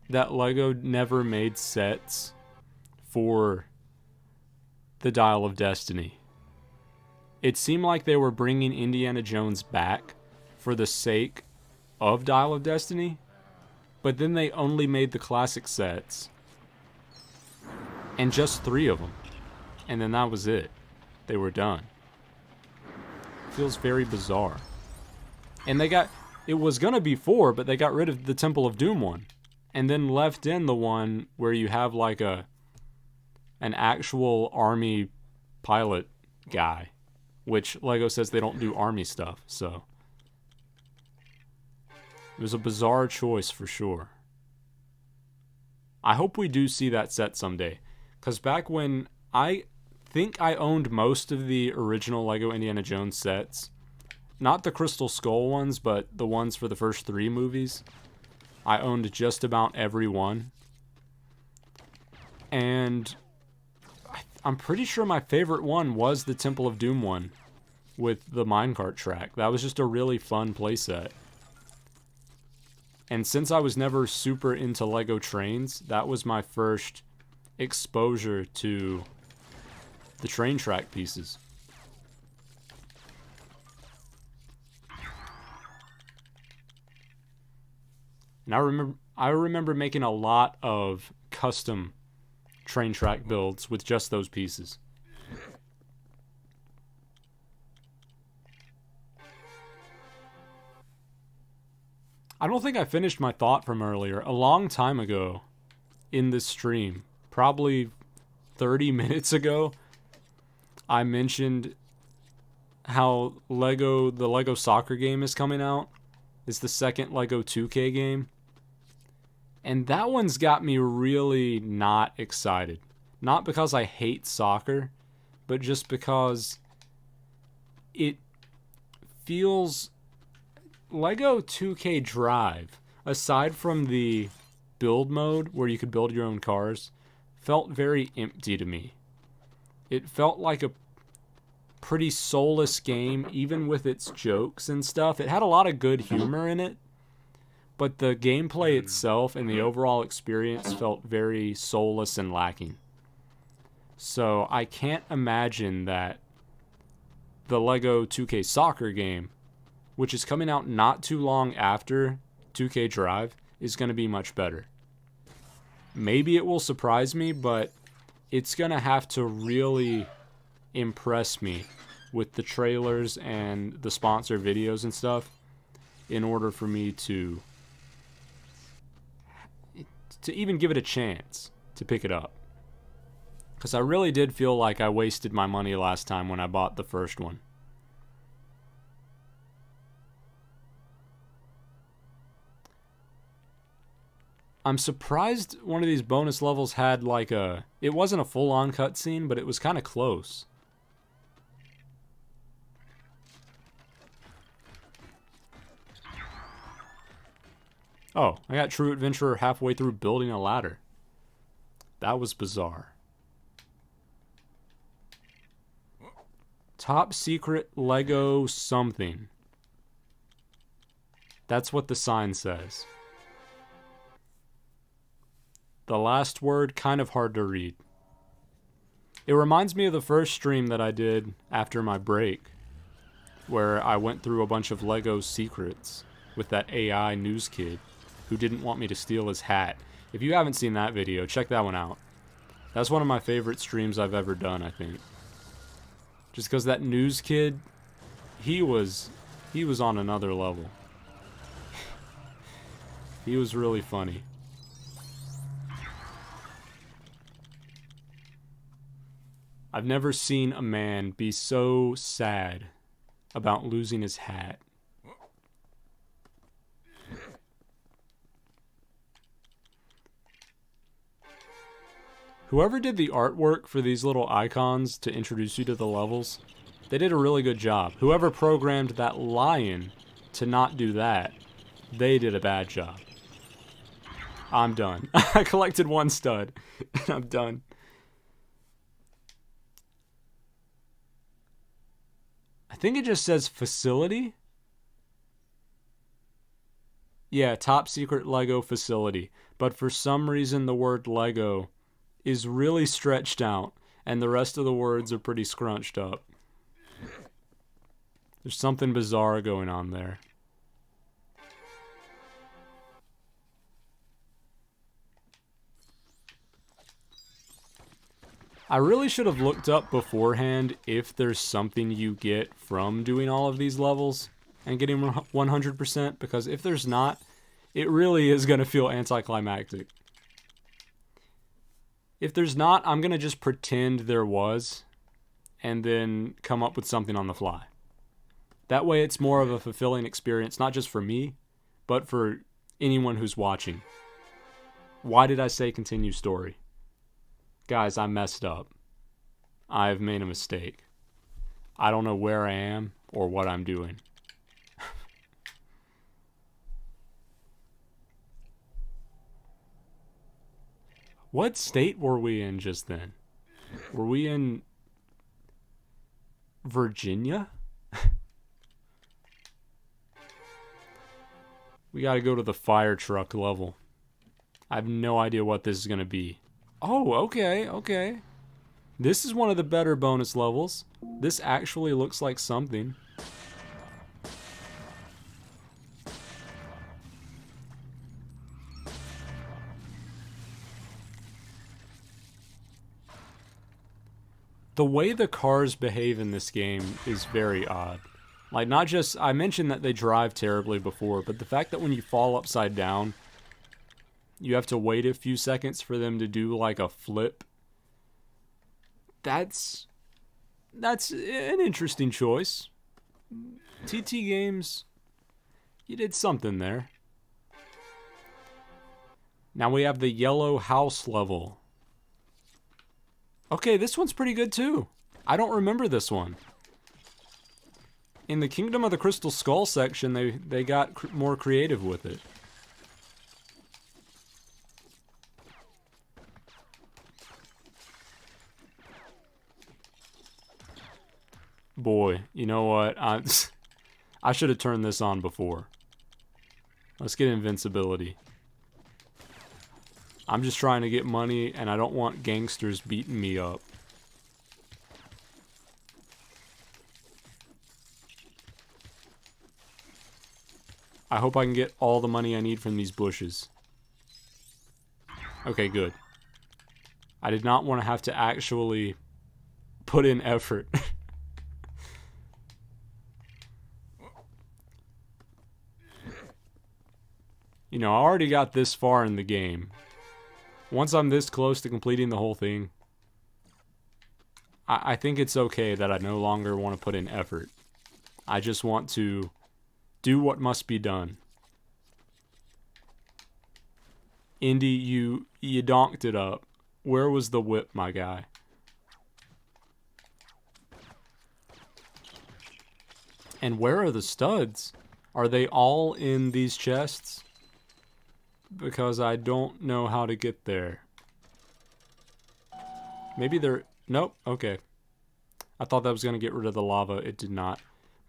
that LEGO never made sets for the Dial of Destiny. It seemed like they were bringing Indiana Jones back for the sake of Dial of Destiny, but then they only made the classic sets, and just 3 of them, and then that was it. They were done. Feels very bizarre. And it was gonna be 4, but they got rid of the Temple of Doom one, and then left in the one where you have like an actual army pilot guy, which LEGO says they don't do army stuff, so it was a bizarre choice for sure. I hope we do see that set someday, because back when I think I owned most of the original LEGO Indiana Jones sets. Not the Crystal Skull ones, but the ones for the first 3 movies. I owned just about every one. And I'm pretty sure my favorite one was the Temple of Doom one with the minecart track. That was just a really fun playset. And since I was never super into LEGO trains, that was my first exposure to the train track pieces. And I remember making a lot of custom train track builds with just those pieces. I don't think I finished my thought from earlier. A long time ago in this stream, probably 30 minutes ago, I mentioned how the Lego soccer game is coming out. It's the second Lego 2K game. And that one's got me really not excited. Not because I hate soccer, but just because it feels... Lego 2K Drive, aside from the build mode where you could build your own cars, felt very empty to me. It felt like a pretty soulless game, even with its jokes and stuff. It had a lot of good humor in it, but the gameplay itself and the overall experience felt very soulless and lacking. So I can't imagine that the Lego 2K soccer game, which is coming out not too long after 2K Drive, is going to be much better. Maybe it will surprise me, but it's going to have to really impress me with the trailers and the sponsor videos and stuff in order for me to even give it a chance to pick it up. Because I really did feel like I wasted my money last time when I bought the first one. I'm surprised one of these bonus levels had like it wasn't a full-on cutscene, but it was kind of close. Oh, I got True Adventurer halfway through building a ladder. That was bizarre. Top secret Lego something. That's what the sign says. The last word, kind of hard to read. It reminds me of the first stream that I did after my break, where I went through a bunch of Lego secrets with that AI news kid who didn't want me to steal his hat. If you haven't seen that video, check that one out. That's one of my favorite streams I've ever done, I think. Just because that news kid, he was on another level. He was really funny. I've never seen a man be so sad about losing his hat. Whoever did the artwork for these little icons to introduce you to the levels, they did a really good job. Whoever programmed that lion to not do that, they did a bad job. I'm done. I collected one stud, and I'm done. I think it just says facility. Yeah, top secret Lego facility. But for some reason the word Lego is really stretched out and the rest of the words are pretty scrunched up. There's something bizarre going on there. I really should have looked up beforehand if there's something you get from doing all of these levels and getting 100%, because if there's not, it really is going to feel anticlimactic. If there's not, I'm going to just pretend there was and then come up with something on the fly. That way it's more of a fulfilling experience, not just for me, but for anyone who's watching. Why did I say continue story? Guys, I messed up. I've made a mistake. I don't know where I am or what I'm doing. What state were we in just then? Were we in Virginia? We gotta go to the fire truck level. I have no idea what this is gonna be. Oh, okay, okay. This is one of the better bonus levels. This actually looks like something. The way the cars behave in this game is very odd. Like, not just, I mentioned that they drive terribly before, but the fact that when you fall upside down, you have to wait a few seconds for them to do like a flip. That's an interesting choice. TT Games, you did something there. Now we have the yellow house level. Okay, this one's pretty good too. I don't remember this one. In the Kingdom of the Crystal Skull section, they got more creative with it. Boy, you know what? I should have turned this on before. Let's get invincibility. I'm just trying to get money, and I don't want gangsters beating me up. I hope I can get all the money I need from these bushes. Okay, good. I did not want to have to actually put in effort. You know, I already got this far in the game. Once I'm this close to completing the whole thing, I think it's okay that I no longer want to put in effort. I just want to do what must be done. Indy, you donked it up. Where was the whip, my guy? And where are the studs? Are they all in these chests? Because I don't know how to get there. Maybe they're... Nope, okay. I thought that was going to get rid of the lava. It did not.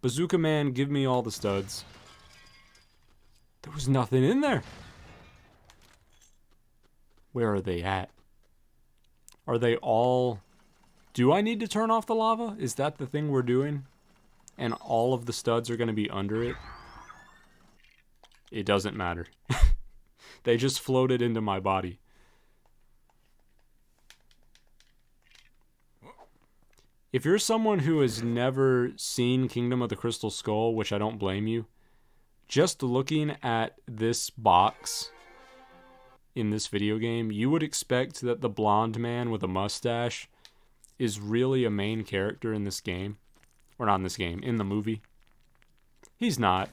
Bazooka Man, give me all the studs. There was nothing in there. Where are they at? Are they all... Do I need to turn off the lava? Is that the thing we're doing? And all of the studs are going to be under it? It doesn't matter. They just floated into my body. If you're someone who has never seen Kingdom of the Crystal Skull, which I don't blame you, just looking at this box in this video game, you would expect that the blonde man with a mustache is really a main character in this game. Or not in this game, in the movie. He's not.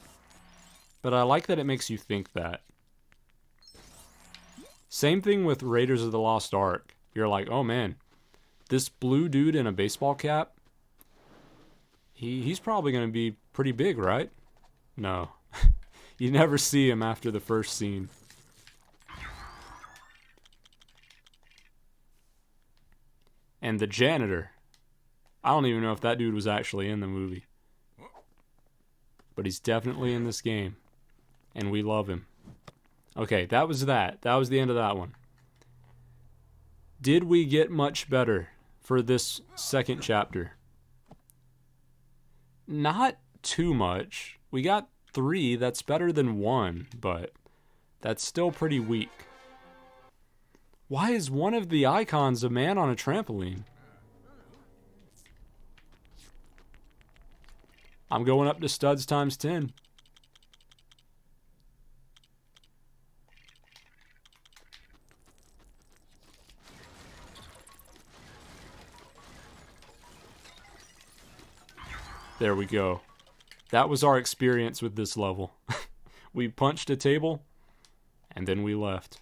But I like that it makes you think that. Same thing with Raiders of the Lost Ark. You're like, oh man, this blue dude in a baseball cap, he's probably going to be pretty big, right? No. You never see him after the first scene. And the janitor. I don't even know if that dude was actually in the movie. But he's definitely in this game. And we love him. Okay, that was that. That was the end of that one. Did we get much better for this second chapter? Not too much. We got 3. That's better than 1, but that's still pretty weak. Why is one of the icons a man on a trampoline? I'm going up to studs times 10. There we go. That was our experience with this level. We punched a table, and then we left.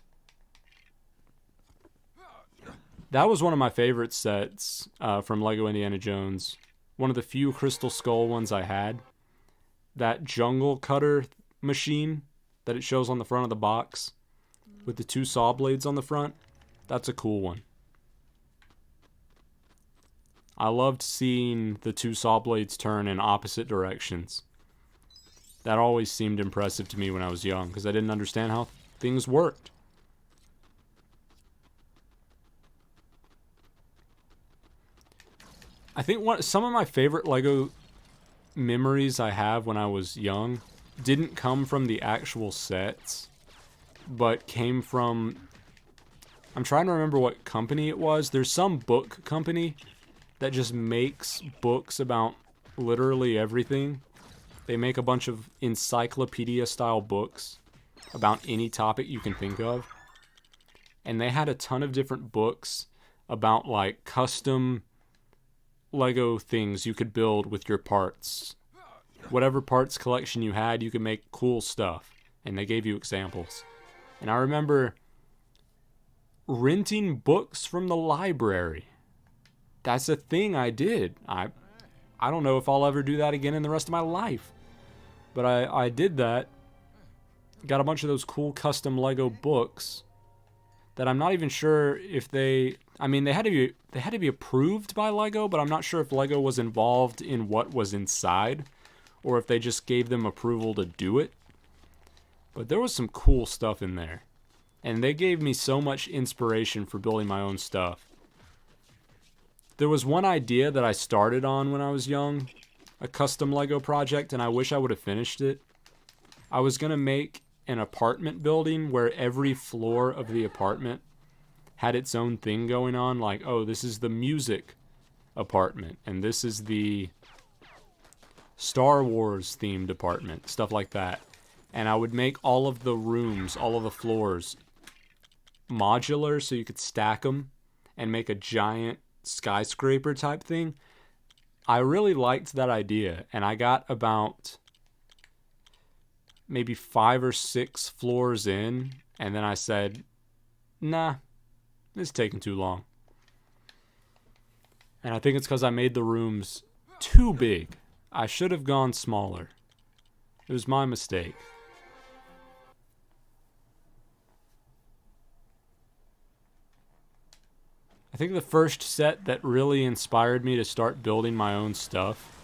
That was one of my favorite sets from LEGO Indiana Jones. One of the few Crystal Skull ones I had. That jungle cutter machine that it shows on the front of the box with the 2 saw blades on the front. That's a cool one. I loved seeing the 2 saw blades turn in opposite directions. That always seemed impressive to me when I was young, because I didn't understand how things worked. I think some of my favorite LEGO memories I have when I was young didn't come from the actual sets, but came from... I'm trying to remember what company it was. There's some book company that just makes books about literally everything. They make a bunch of encyclopedia-style books about any topic you can think of. And they had a ton of different books about, like, custom LEGO things you could build with your parts. Whatever parts collection you had, you could make cool stuff. And they gave you examples. And I remember renting books from the library. That's a thing I did. I don't know if I'll ever do that again in the rest of my life. But I did that. Got a bunch of those cool custom LEGO books that I'm not even sure if they... I mean, they had to be approved by LEGO, but I'm not sure if LEGO was involved in what was inside, or if they just gave them approval to do it. But there was some cool stuff in there. And they gave me so much inspiration for building my own stuff. There was one idea that I started on when I was young, a custom LEGO project, and I wish I would have finished it. I was going to make an apartment building where every floor of the apartment had its own thing going on, like, oh, this is the music apartment, and this is the Star Wars themed apartment, stuff like that. And I would make all of the rooms, all of the floors, modular so you could stack them and make a giant skyscraper type thing. I really liked that idea, and I got about maybe 5 or 6 floors in, and then I said, nah, this is taking too long. And I think it's because I made the rooms too big. I should have gone smaller. It was my mistake. I think the first set that really inspired me to start building my own stuff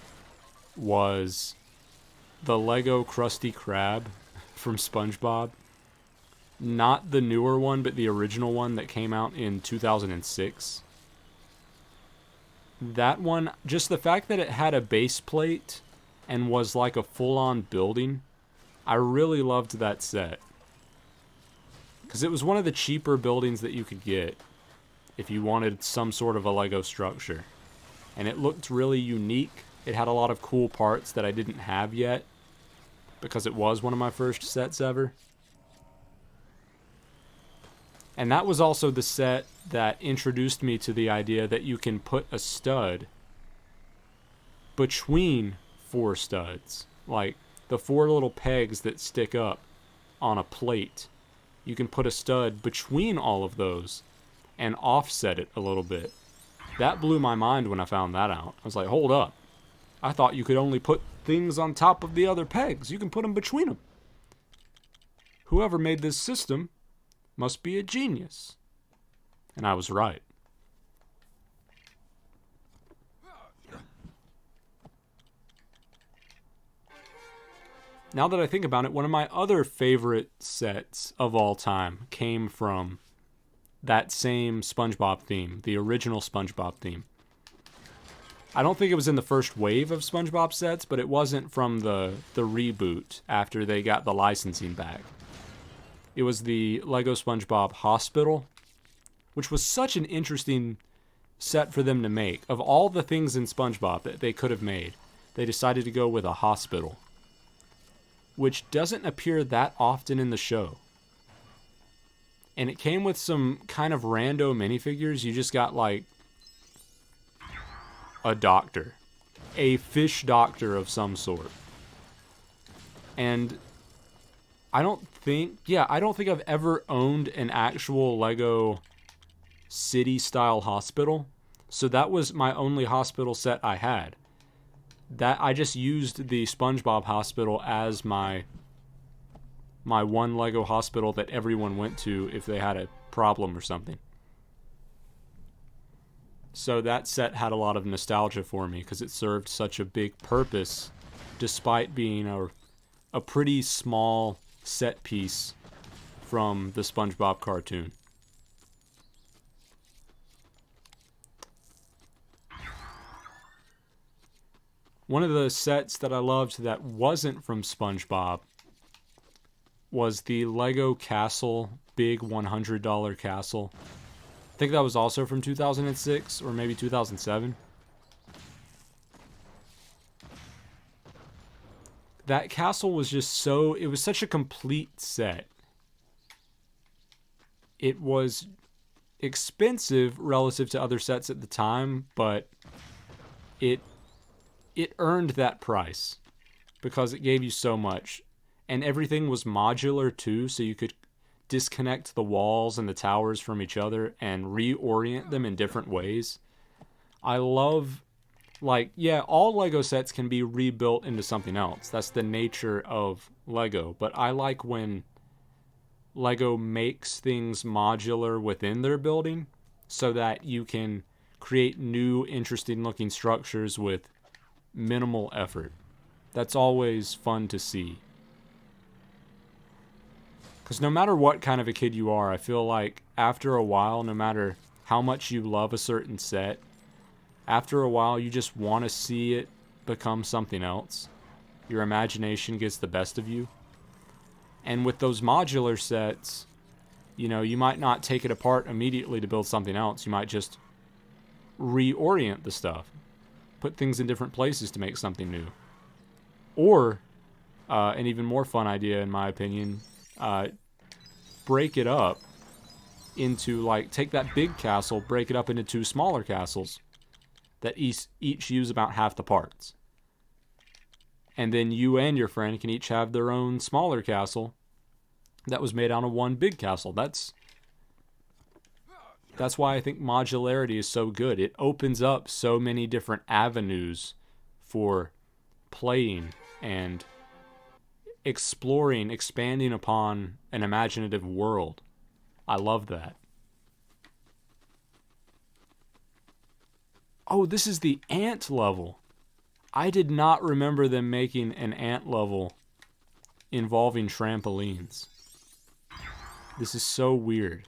was the Lego Krusty Krab from SpongeBob. Not the newer one, but the original one that came out in 2006. That one, just the fact that it had a base plate and was like a full-on building, I really loved that set. Because it was one of the cheaper buildings that you could get if you wanted some sort of a Lego structure. And it looked really unique. It had a lot of cool parts that I didn't have yet, because it was one of my first sets ever. And that was also the set that introduced me to the idea that you can put a stud between 4 studs. Like the 4 little pegs that stick up on a plate. You can put a stud between all of those and offset it a little bit. That blew my mind when I found that out. I was like, hold up. I thought you could only put things on top of the other pegs. You can put them between them. Whoever made this system must be a genius. And I was right. Now that I think about it, one of my other favorite sets of all time came from that same SpongeBob theme, the original SpongeBob theme. I don't think it was in the first wave of SpongeBob sets, but it wasn't from the reboot after they got the licensing back. It was the Lego SpongeBob Hospital, which was such an interesting set for them to make. Of all the things in SpongeBob that they could have made, they decided to go with a hospital, which doesn't appear that often in the show. And it came with some kind of rando minifigures. You just got like a doctor, a fish doctor of some sort. And I don't think I've ever owned an actual Lego city style hospital. So that was my only hospital set I had. That I just used the SpongeBob hospital as my one Lego hospital that everyone went to if they had a problem or something. So that set had a lot of nostalgia for me because it served such a big purpose despite being a pretty small set piece from the SpongeBob cartoon. One of the sets that I loved that wasn't from SpongeBob was the Lego Castle big $100 castle. I think that was also from 2006 or maybe 2007. That castle was just it was such a complete set. It was expensive relative to other sets at the time, but it earned that price because it gave you so much. And everything was modular too, so you could disconnect the walls and the towers from each other and reorient them in different ways. I love, all Lego sets can be rebuilt into something else. That's the nature of Lego. But I like when Lego makes things modular within their building so that you can create new, interesting looking structures with minimal effort. That's always fun to see. Because no matter what kind of a kid you are, I feel like after a while, no matter how much you love a certain set, after a while you just want to see it become something else. Your imagination gets the best of you. And with those modular sets, you might not take it apart immediately to build something else. You might just reorient the stuff. Put things in different places to make something new. Or an even more fun idea, in my opinion. Break it up into, like, take that big castle, break it up into 2 smaller castles that each use about half the parts. And then you and your friend can each have their own smaller castle that was made out of 1 big castle. That's why I think modularity is so good. It opens up so many different avenues for playing and exploring, expanding upon an imaginative world. I love that. Oh, this is the ant level. I did not remember them making an ant level involving trampolines. This is so weird.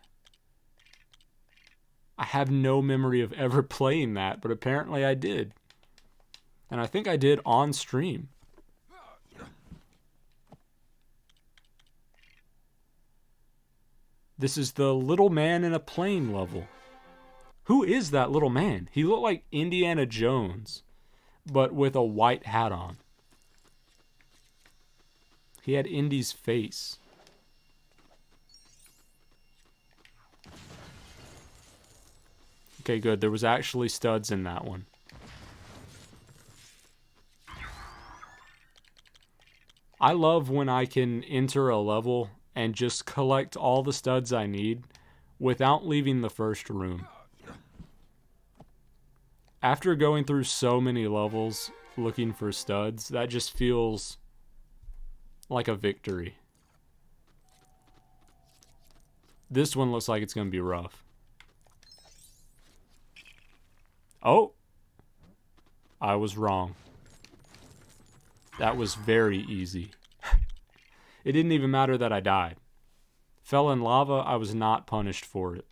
I have no memory of ever playing that, but apparently I did. And I think I did on stream. This is the little man in a plane level. Who is that little man? He looked like Indiana Jones, but with a white hat on. He had Indy's face. Okay, good. There was actually studs in that one. I love when I can enter a level and just collect all the studs I need without leaving the first room. After going through so many levels looking for studs, that just feels like a victory. This one looks like it's going to be rough. Oh! I was wrong. That was very easy. It didn't even matter that I died. Fell in lava, I was not punished for it.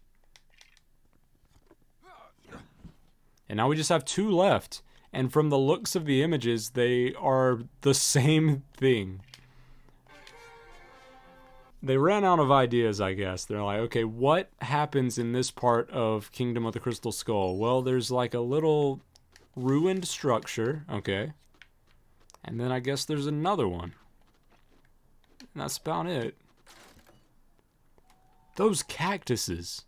And now we just have 2 left. And from the looks of the images, they are the same thing. They ran out of ideas, I guess. They're like, okay, what happens in this part of Kingdom of the Crystal Skull? Well, there's like a little ruined structure, okay. And then I guess there's another one. And that's about it. Those cactuses.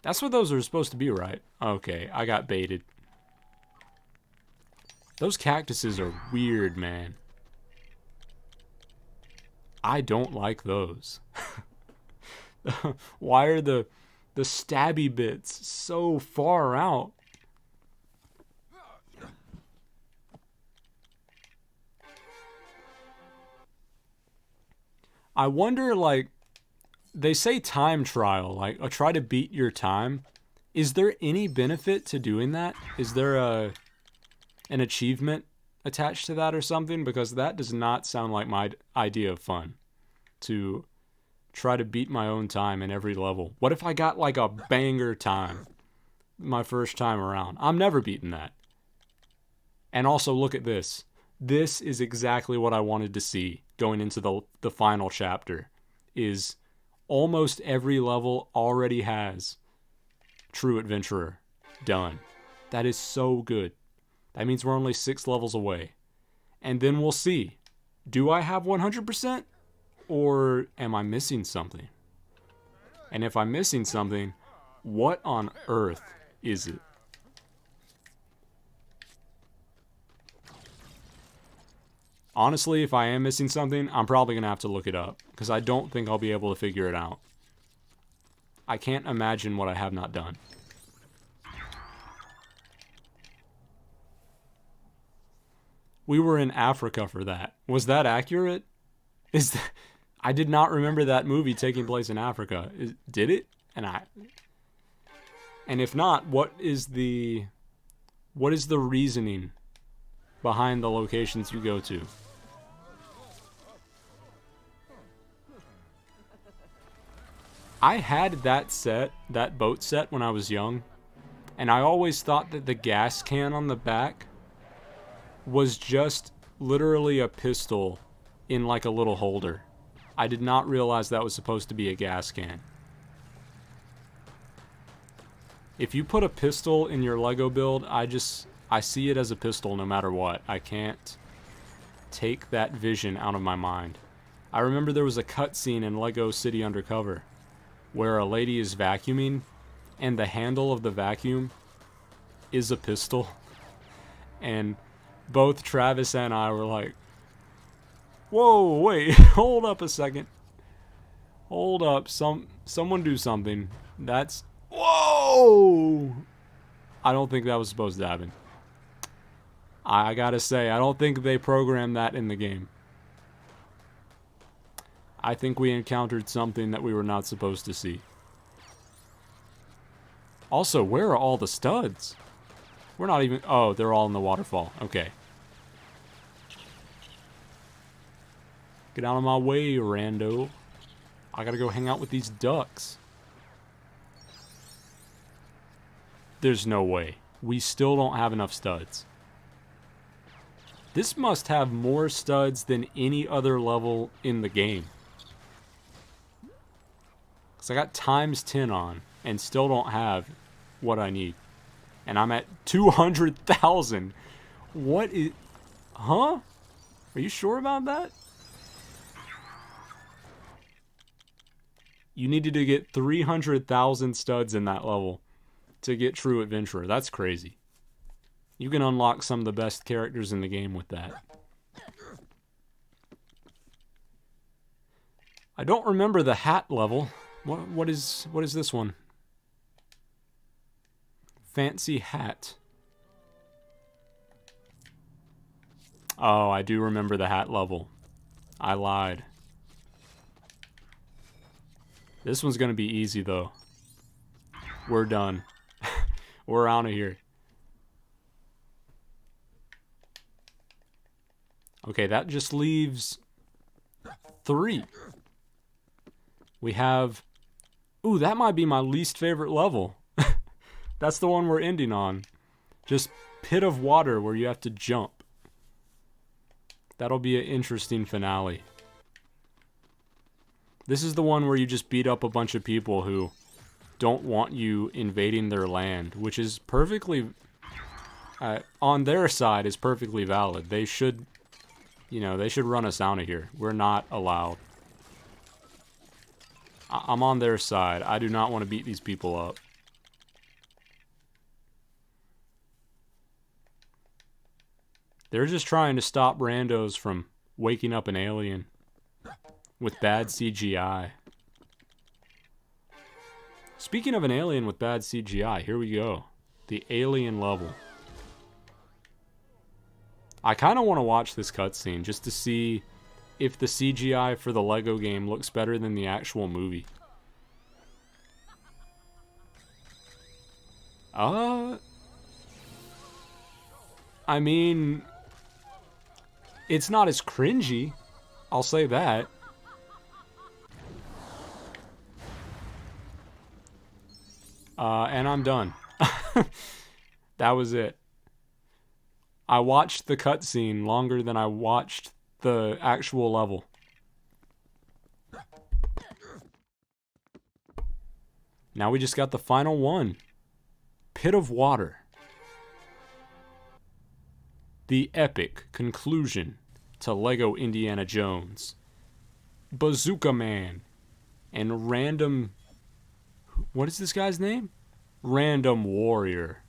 That's what those are supposed to be, right? Okay, I got baited. Those cactuses are weird, man. I don't like those. Why are the stabby bits so far out? I wonder, like, they say time trial, like, try to beat your time. Is there any benefit to doing that? Is there an achievement attached to that or something? Because that does not sound like my idea of fun, to try to beat my own time in every level. What if I got like a banger time my first time around? I'm never beating that. And also, look at this. This is exactly what I wanted to see going into the final chapter, is almost every level already has True Adventurer done. That is so good. That means we're only 6 levels away. And then we'll see. Do I have 100%? Or am I missing something? And if I'm missing something, what on earth is it? Honestly, if I am missing something, I'm probably going to have to look it up, because I don't think I'll be able to figure it out. I can't imagine what I have not done. We were in Africa for that. Was that accurate? I did not remember that movie taking place in Africa. Did it? And if not, what is the reasoning behind the locations you go to? I had that boat set when I was young, and I always thought that the gas can on the back was just literally a pistol in like a little holder. I did not realize that was supposed to be a gas can. If you put a pistol in your Lego build, I see it as a pistol no matter what. I can't take that vision out of my mind. I remember there was a cutscene in Lego City Undercover where a lady is vacuuming and the handle of the vacuum is a pistol. And both Travis and I were like, whoa, wait, hold up a second. Hold up, someone do something. That's, whoa! I don't think that was supposed to happen. I gotta say, I don't think they programmed that in the game. I think we encountered something that we were not supposed to see. Also, where are all the studs? We're not even... Oh, they're all in the waterfall. Okay. Get out of my way, rando. I gotta go hang out with these ducks. There's no way. We still don't have enough studs. This must have more studs than any other level in the game. Because I got times 10 on and still don't have what I need. And I'm at 200,000. What is... Huh? Are you sure about that? You needed to get 300,000 studs in that level to get True Adventurer. That's crazy. You can unlock some of the best characters in the game with that. I don't remember the hat level. What is this one? Fancy hat. Oh, I do remember the hat level. I lied. This one's gonna be easy though. We're done. We're out of here. Okay, that just leaves 3. We have... Ooh, that might be my least favorite level. That's the one we're ending on. Just pit of water where you have to jump. That'll be an interesting finale. This is the one where you just beat up a bunch of people who don't want you invading their land, which is perfectly... on their side is perfectly valid. They should... You know, they should run us out of here. We're not allowed. I'm on their side. I do not want to beat these people up. They're just trying to stop randos from waking up an alien with bad CGI. Speaking of an alien with bad CGI, here we go. The alien level. I kind of want to watch this cutscene just to see if the CGI for the Lego game looks better than the actual movie. I mean, it's not as cringy. I'll say that. And I'm done. That was it. I watched the cutscene longer than I watched the actual level. Now we just got the final one. Pit of Water. The epic conclusion to Lego Indiana Jones. Bazooka Man. And Random... What is this guy's name? Random Warrior.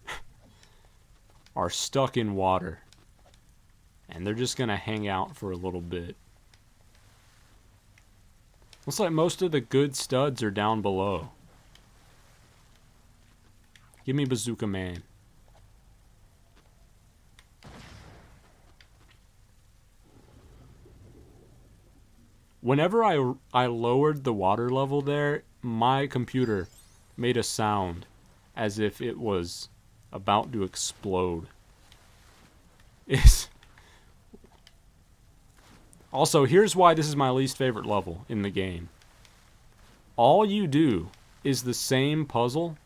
Are stuck in water. And they're just gonna hang out for a little bit. Looks like most of the good studs are down below. Give me Bazooka Man. Whenever I lowered the water level there, my computer made a sound as if it was about to explode. Also, here's why this is my least favorite level in the game. All you do is the same puzzle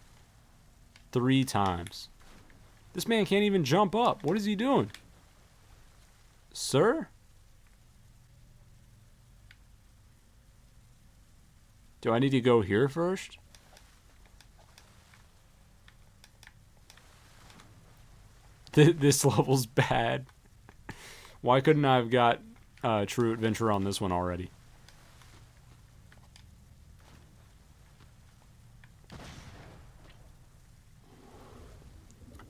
3 times. This man can't even jump up. What is he doing? Sir? Do I need to go here first? This level's bad. Why couldn't I have got True Adventure on this one already?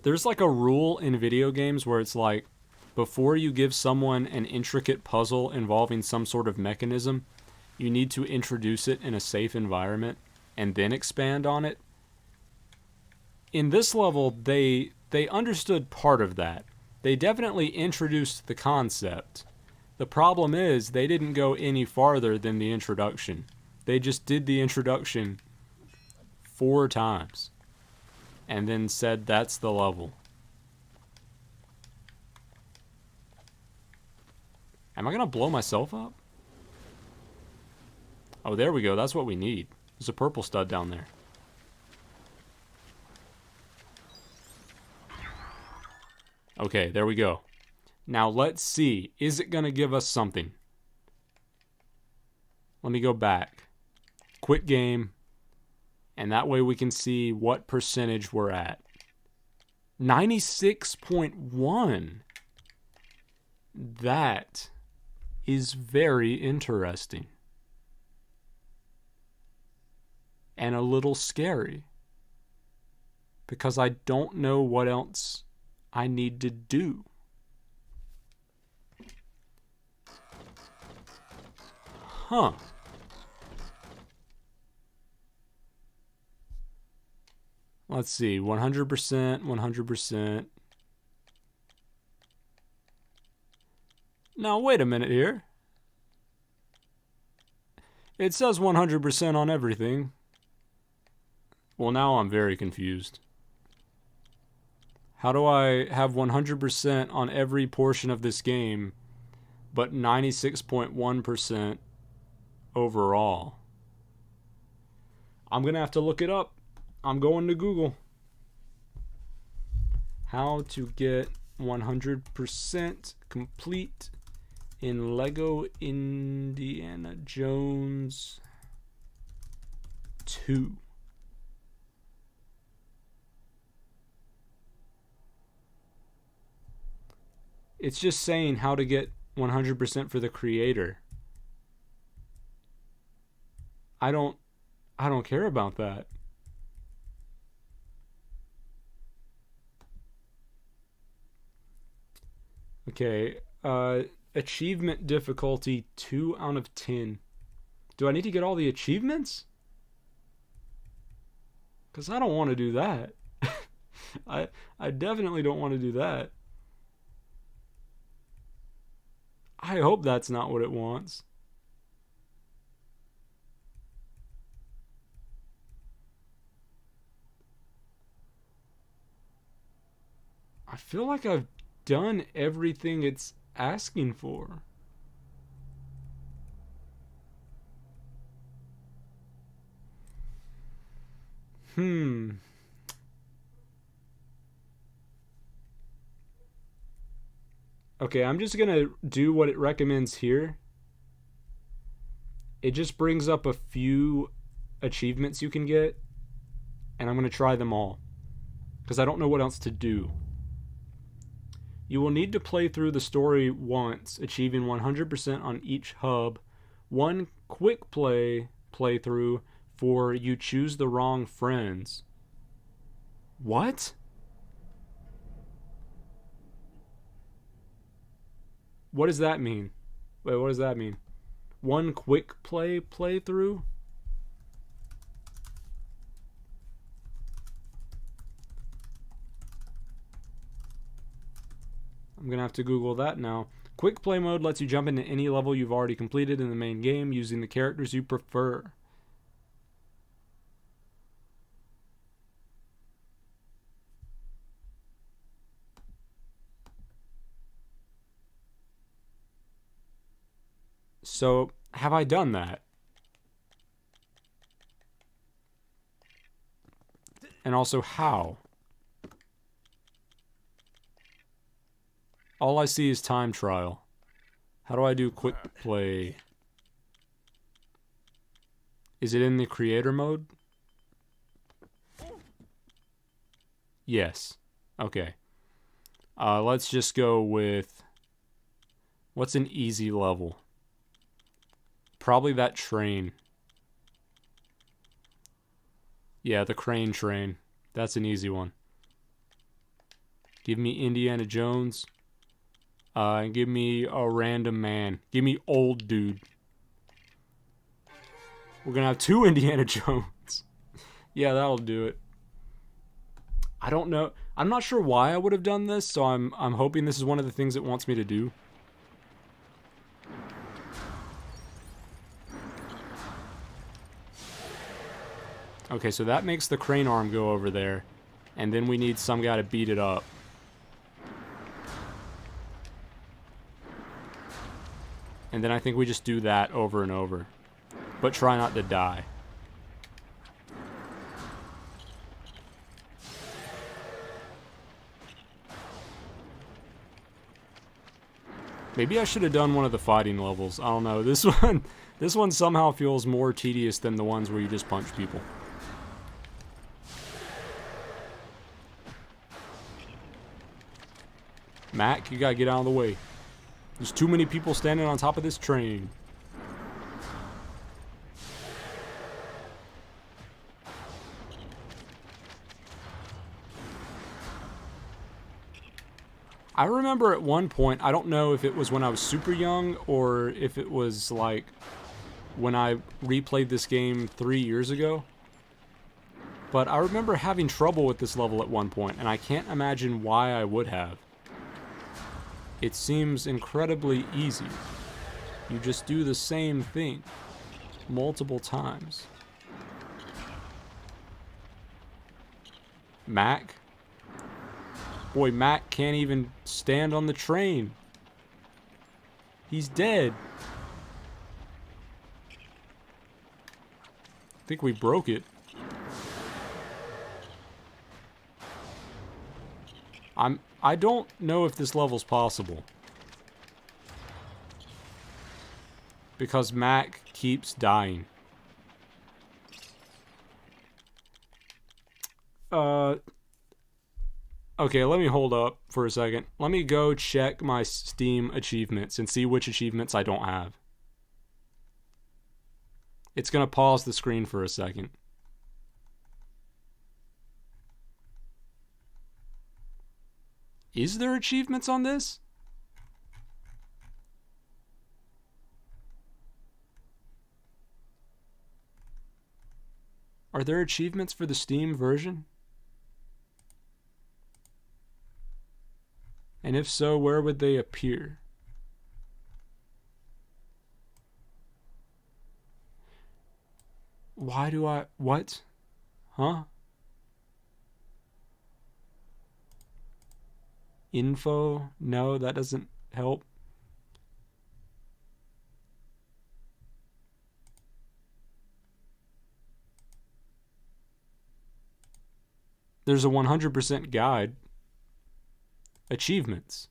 There's like a rule in video games where it's like, before you give someone an intricate puzzle involving some sort of mechanism, you need to introduce it in a safe environment and then expand on it. In this level, they understood part of that. They definitely introduced the concept. The problem is they didn't go any farther than the introduction. They just did the introduction 4 times and then said that's the level. Am I gonna blow myself up? Oh, there we go. That's what we need. There's a purple stud down there. Okay, there we go. Now let's see. Is it gonna give us something? Let me go back. Quit game. And that way we can see what percentage we're at. 96.1. That is very interesting. And a little scary. Because I don't know what else I need to do. Huh. Let's see, 100%, 100%. Now, wait a minute here. It says 100% on everything. Well, now I'm very confused. How do I have 100% on every portion of this game, but 96.1% overall? I'm going to have to look it up. I'm going to Google. How to get 100% complete in Lego Indiana Jones 2. It's just saying how to get 100% for the creator. I don't care about that. Okay, achievement difficulty 2 out of 10. Do I need to get all the achievements? Because I don't want to do that. I definitely don't want to do that. I hope that's not what it wants. I feel like I've done everything it's asking for. Okay, I'm just gonna do what it recommends here. It just brings up a few achievements you can get, and I'm gonna try them all, because I don't know what else to do. You will need to play through the story once, achieving 100% on each hub. 1 quick playthrough for you choose the wrong friends. What? What does that mean? Wait, what does that mean? 1 quick playthrough? I'm gonna have to Google that now. Quick play mode lets you jump into any level you've already completed in the main game using the characters you prefer. So, have I done that? And also, how? All I see is time trial. How do I do quick play? Is it in the creator mode? Yes. Okay. Let's just go with What's an easy level? Probably that train. Yeah, the crane train. That's an easy one. Give me Indiana Jones. And give me a random man. Give me old dude. We're gonna have 2 Indiana Jones. Yeah, that'll do it. I don't know. I'm not sure why I would have done this, so I'm hoping this is one of the things it wants me to do. Okay, so that makes the crane arm go over there. And then we need some guy to beat it up. And then I think we just do that over and over. But try not to die. Maybe I should have done one of the fighting levels. I don't know. This one somehow feels more tedious than the ones where you just punch people. Mac, you gotta get out of the way. There's too many people standing on top of this train. I remember at one point, I don't know if it was when I was super young or if it was like when I replayed this game 3 years ago. But I remember having trouble with this level at one point, and I can't imagine why I would have. It seems incredibly easy. You just do the same thing multiple times. Mac? Boy, Mac can't even stand on the train. He's dead. I think we broke it. I don't know if this level's possible. Because Mac keeps dying. Okay, let me hold up for a second. Let me go check my Steam achievements and see which achievements I don't have. It's gonna pause the screen for a second. Is there achievements on this? Are there achievements for the Steam version? And if so, where would they appear? Why do I... What? Huh? Info? No, that doesn't help. There's a 100% guide. Achievements.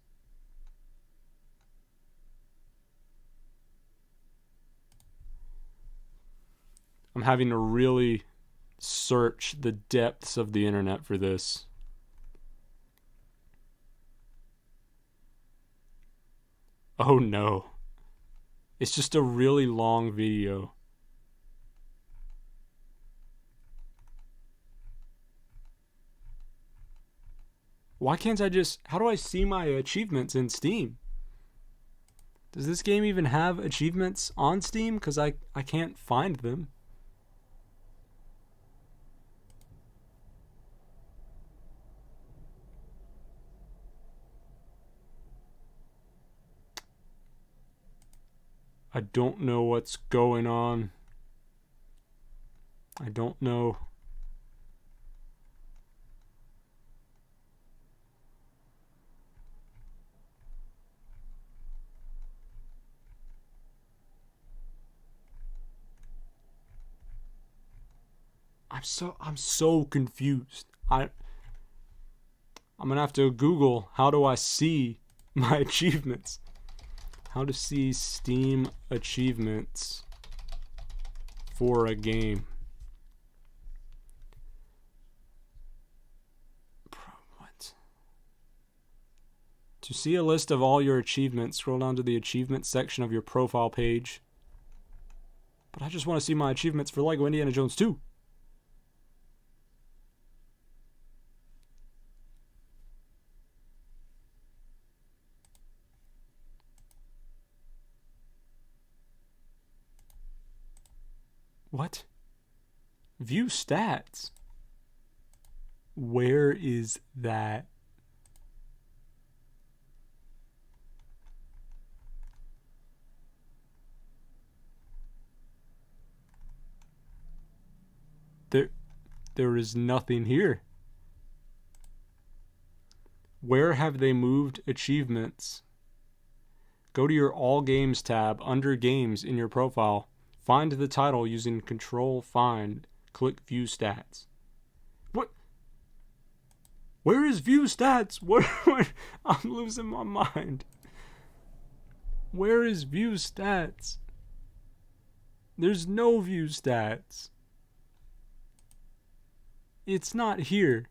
I'm having to really search the depths of the internet for this. Oh no. It's just a really long video. Why can't I just... How do I see my achievements in Steam? Does this game even have achievements on Steam? Because I can't find them. I don't know what's going on. I don't know. I'm so confused. I'm gonna have to Google how do I see my achievements. How to see Steam achievements for a game. What? To see a list of all your achievements, scroll down to the achievements section of your profile page. But I just want to see my achievements for LEGO Indiana Jones 2. What? View stats. Where is that? There is nothing here. Where have they moved achievements? Go to your All Games tab under Games in your profile. Find the title using Control Find. Click View Stats. What? Where is View Stats? What? I'm losing my mind. Where is View Stats? There's no View Stats. It's not here.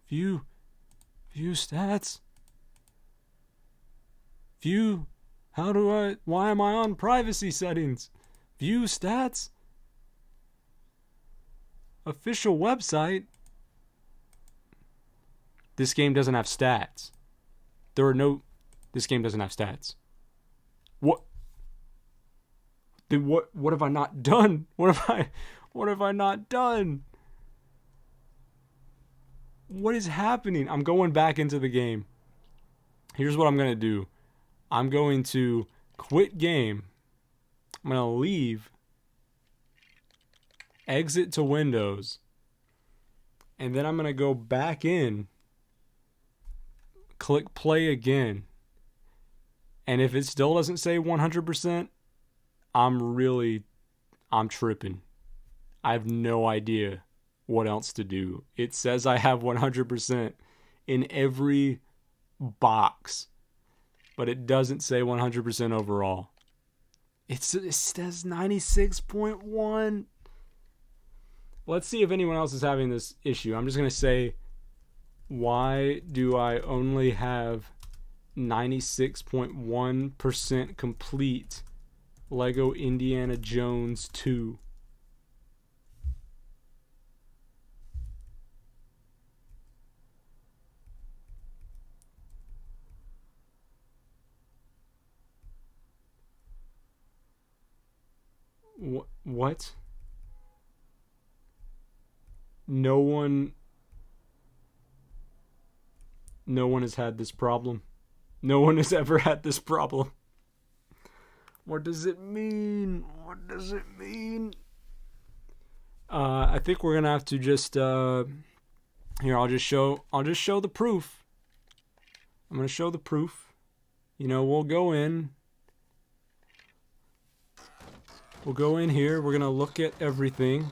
View stats. View. Why am I on privacy settings? View stats. Official website. This game doesn't have stats. This game doesn't have stats. What? Then what have I not done? What have I not done? What is happening? I'm going back into the game. Here's what I'm going to do. I'm going to quit game. I'm going to leave. Exit to Windows. And then I'm going to go back in. Click play again. And if it still doesn't say 100%, I'm tripping. I have no idea what else to do. It says I have 100% in every box, but it doesn't say 100% overall. It says 96.1. Let's see if anyone else is having this issue. I'm just going to say, why do I only have 96.1% complete LEGO Indiana Jones 2? What? No one has had this problem. No one has ever had this problem. What does it mean? What does it mean? I think we're gonna have to just here. I'll just show the proof. I'm gonna show the proof. We'll go in. We'll go in here. We're gonna look at everything.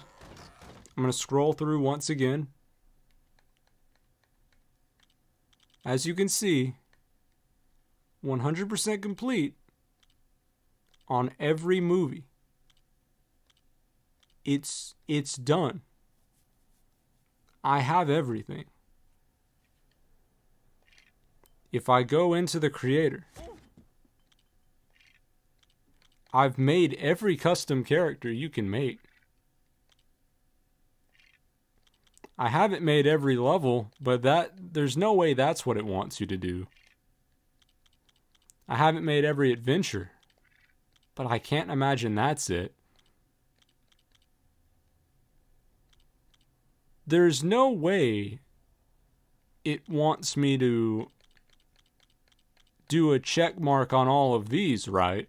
I'm gonna scroll through once again. As you can see, 100% complete on every movie. It's done. I have everything. If I go into the creator, I've made every custom character you can make. I haven't made every level, but there's no way that's what it wants you to do. I haven't made every adventure, but I can't imagine that's it. There's no way it wants me to do a check mark on all of these, right?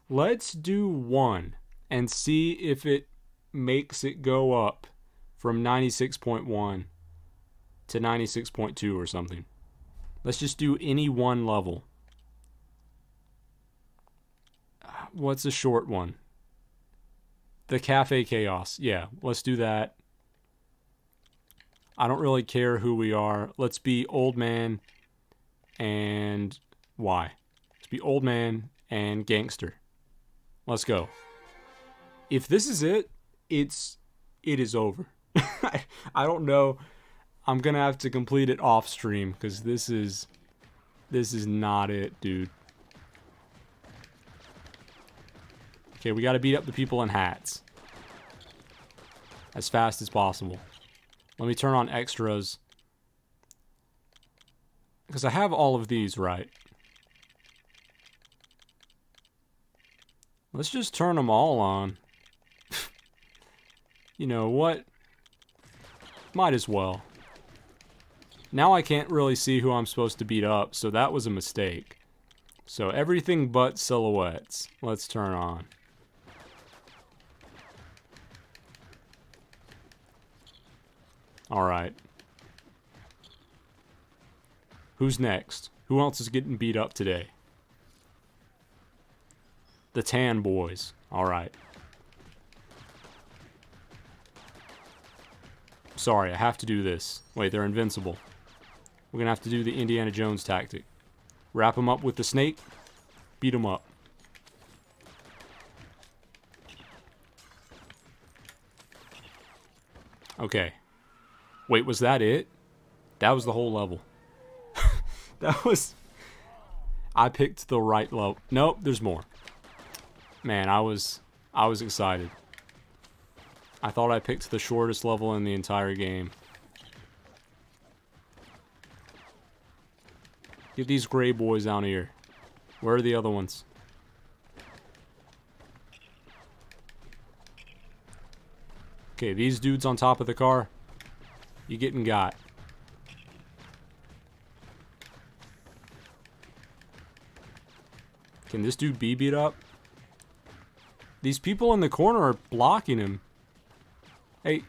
Let's do one and see if it makes it go up from 96.1 to 96.2 or something. Let's just do any one level. What's a short one? The Cafe Chaos. Yeah, let's do that. I don't really care who we are. Let's be old man and why? Let's be old man and gangster. Let's go. If this is it, it is over. I don't know. I'm gonna have to complete it off stream because this is not it, dude. Okay, we gotta beat up the people in hats as fast as possible. Let me turn on extras because I have all of these, right? Let's just turn them all on. You know what? Might as well. Now I can't really see who I'm supposed to beat up, so that was a mistake. So everything but silhouettes. Let's turn on. Alright. Who's next? Who else is getting beat up today? The Tan Boys. Alright. Sorry, I have to do this. Wait, they're invincible. We're gonna have to do the Indiana Jones tactic. Wrap them up with the snake. Beat them up. Okay. Wait, was that it? That was the whole level. That was... I picked the right level. Nope, there's more. Man, I was excited. I thought I picked the shortest level in the entire game. Get these gray boys down here. Where are the other ones? Okay, these dudes on top of the car. You getting got. Can this dude be beat up? These people in the corner are blocking him. Hey,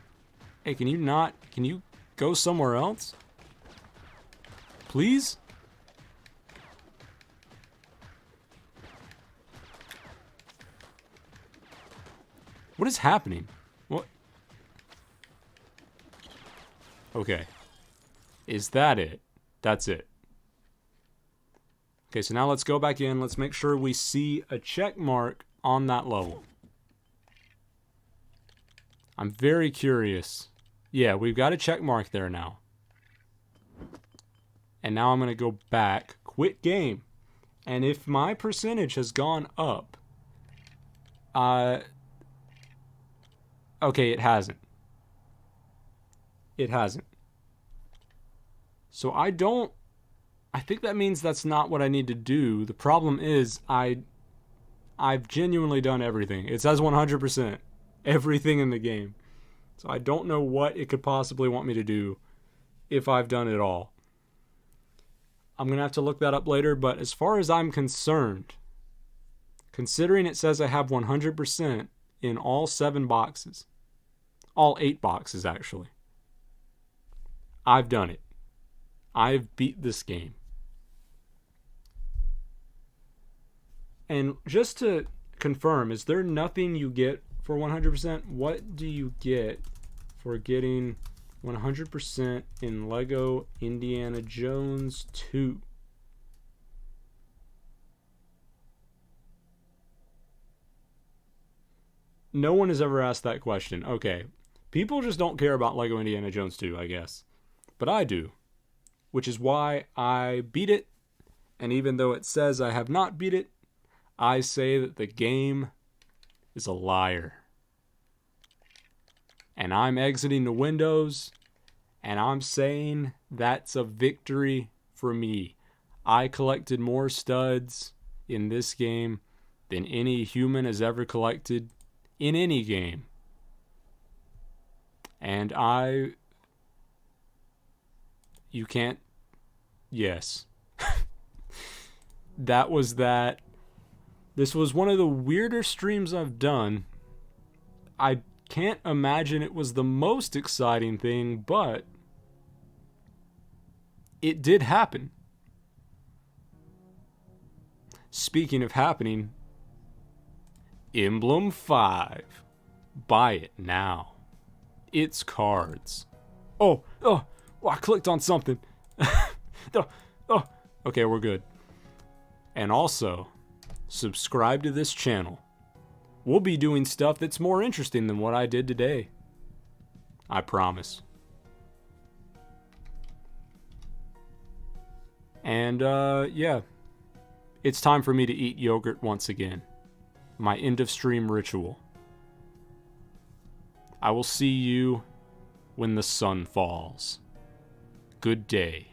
can you go somewhere else? Please? What is happening? What? Okay. Is that it? That's it. Okay, so now let's go back in. Let's make sure we see a check mark on that level. I'm very curious. Yeah, we've got a check mark there now. And now I'm going to go back, quit game. And if my percentage has gone up, okay, it hasn't. It hasn't. So I think that means that's not what I need to do. The problem is I've genuinely done everything. It says 100%. Everything in the game. So I don't know what it could possibly want me to do if I've done it all. I'm going to have to look that up later, but as far as I'm concerned, considering it says I have 100% in all 7 boxes, all 8 boxes actually, I've done it. I've beat this game. And just to confirm, is there nothing you get for 100%? What do you get for getting 100% in Lego Indiana Jones 2? No one has ever asked that question. Okay. People just don't care about Lego Indiana Jones 2, I guess. But I do. Which is why I beat it. And even though it says I have not beat it, I say that the game is a liar. And I'm exiting the windows, and I'm saying that's a victory for me. I collected more studs in this game than any human has ever collected in any game. And you can't, yes. That was that. This was one of the weirder streams I've done. I can't imagine it was the most exciting thing, but it did happen. Speaking of happening, Emblem 5. Buy it now. Its cards Oh, I clicked on something. Oh, okay, we're good. And also, subscribe to this channel. We'll be doing stuff that's more interesting than what I did today. I promise. And, yeah. It's time for me to eat yogurt once again. My end of stream ritual. I will see you when the sun falls. Good day.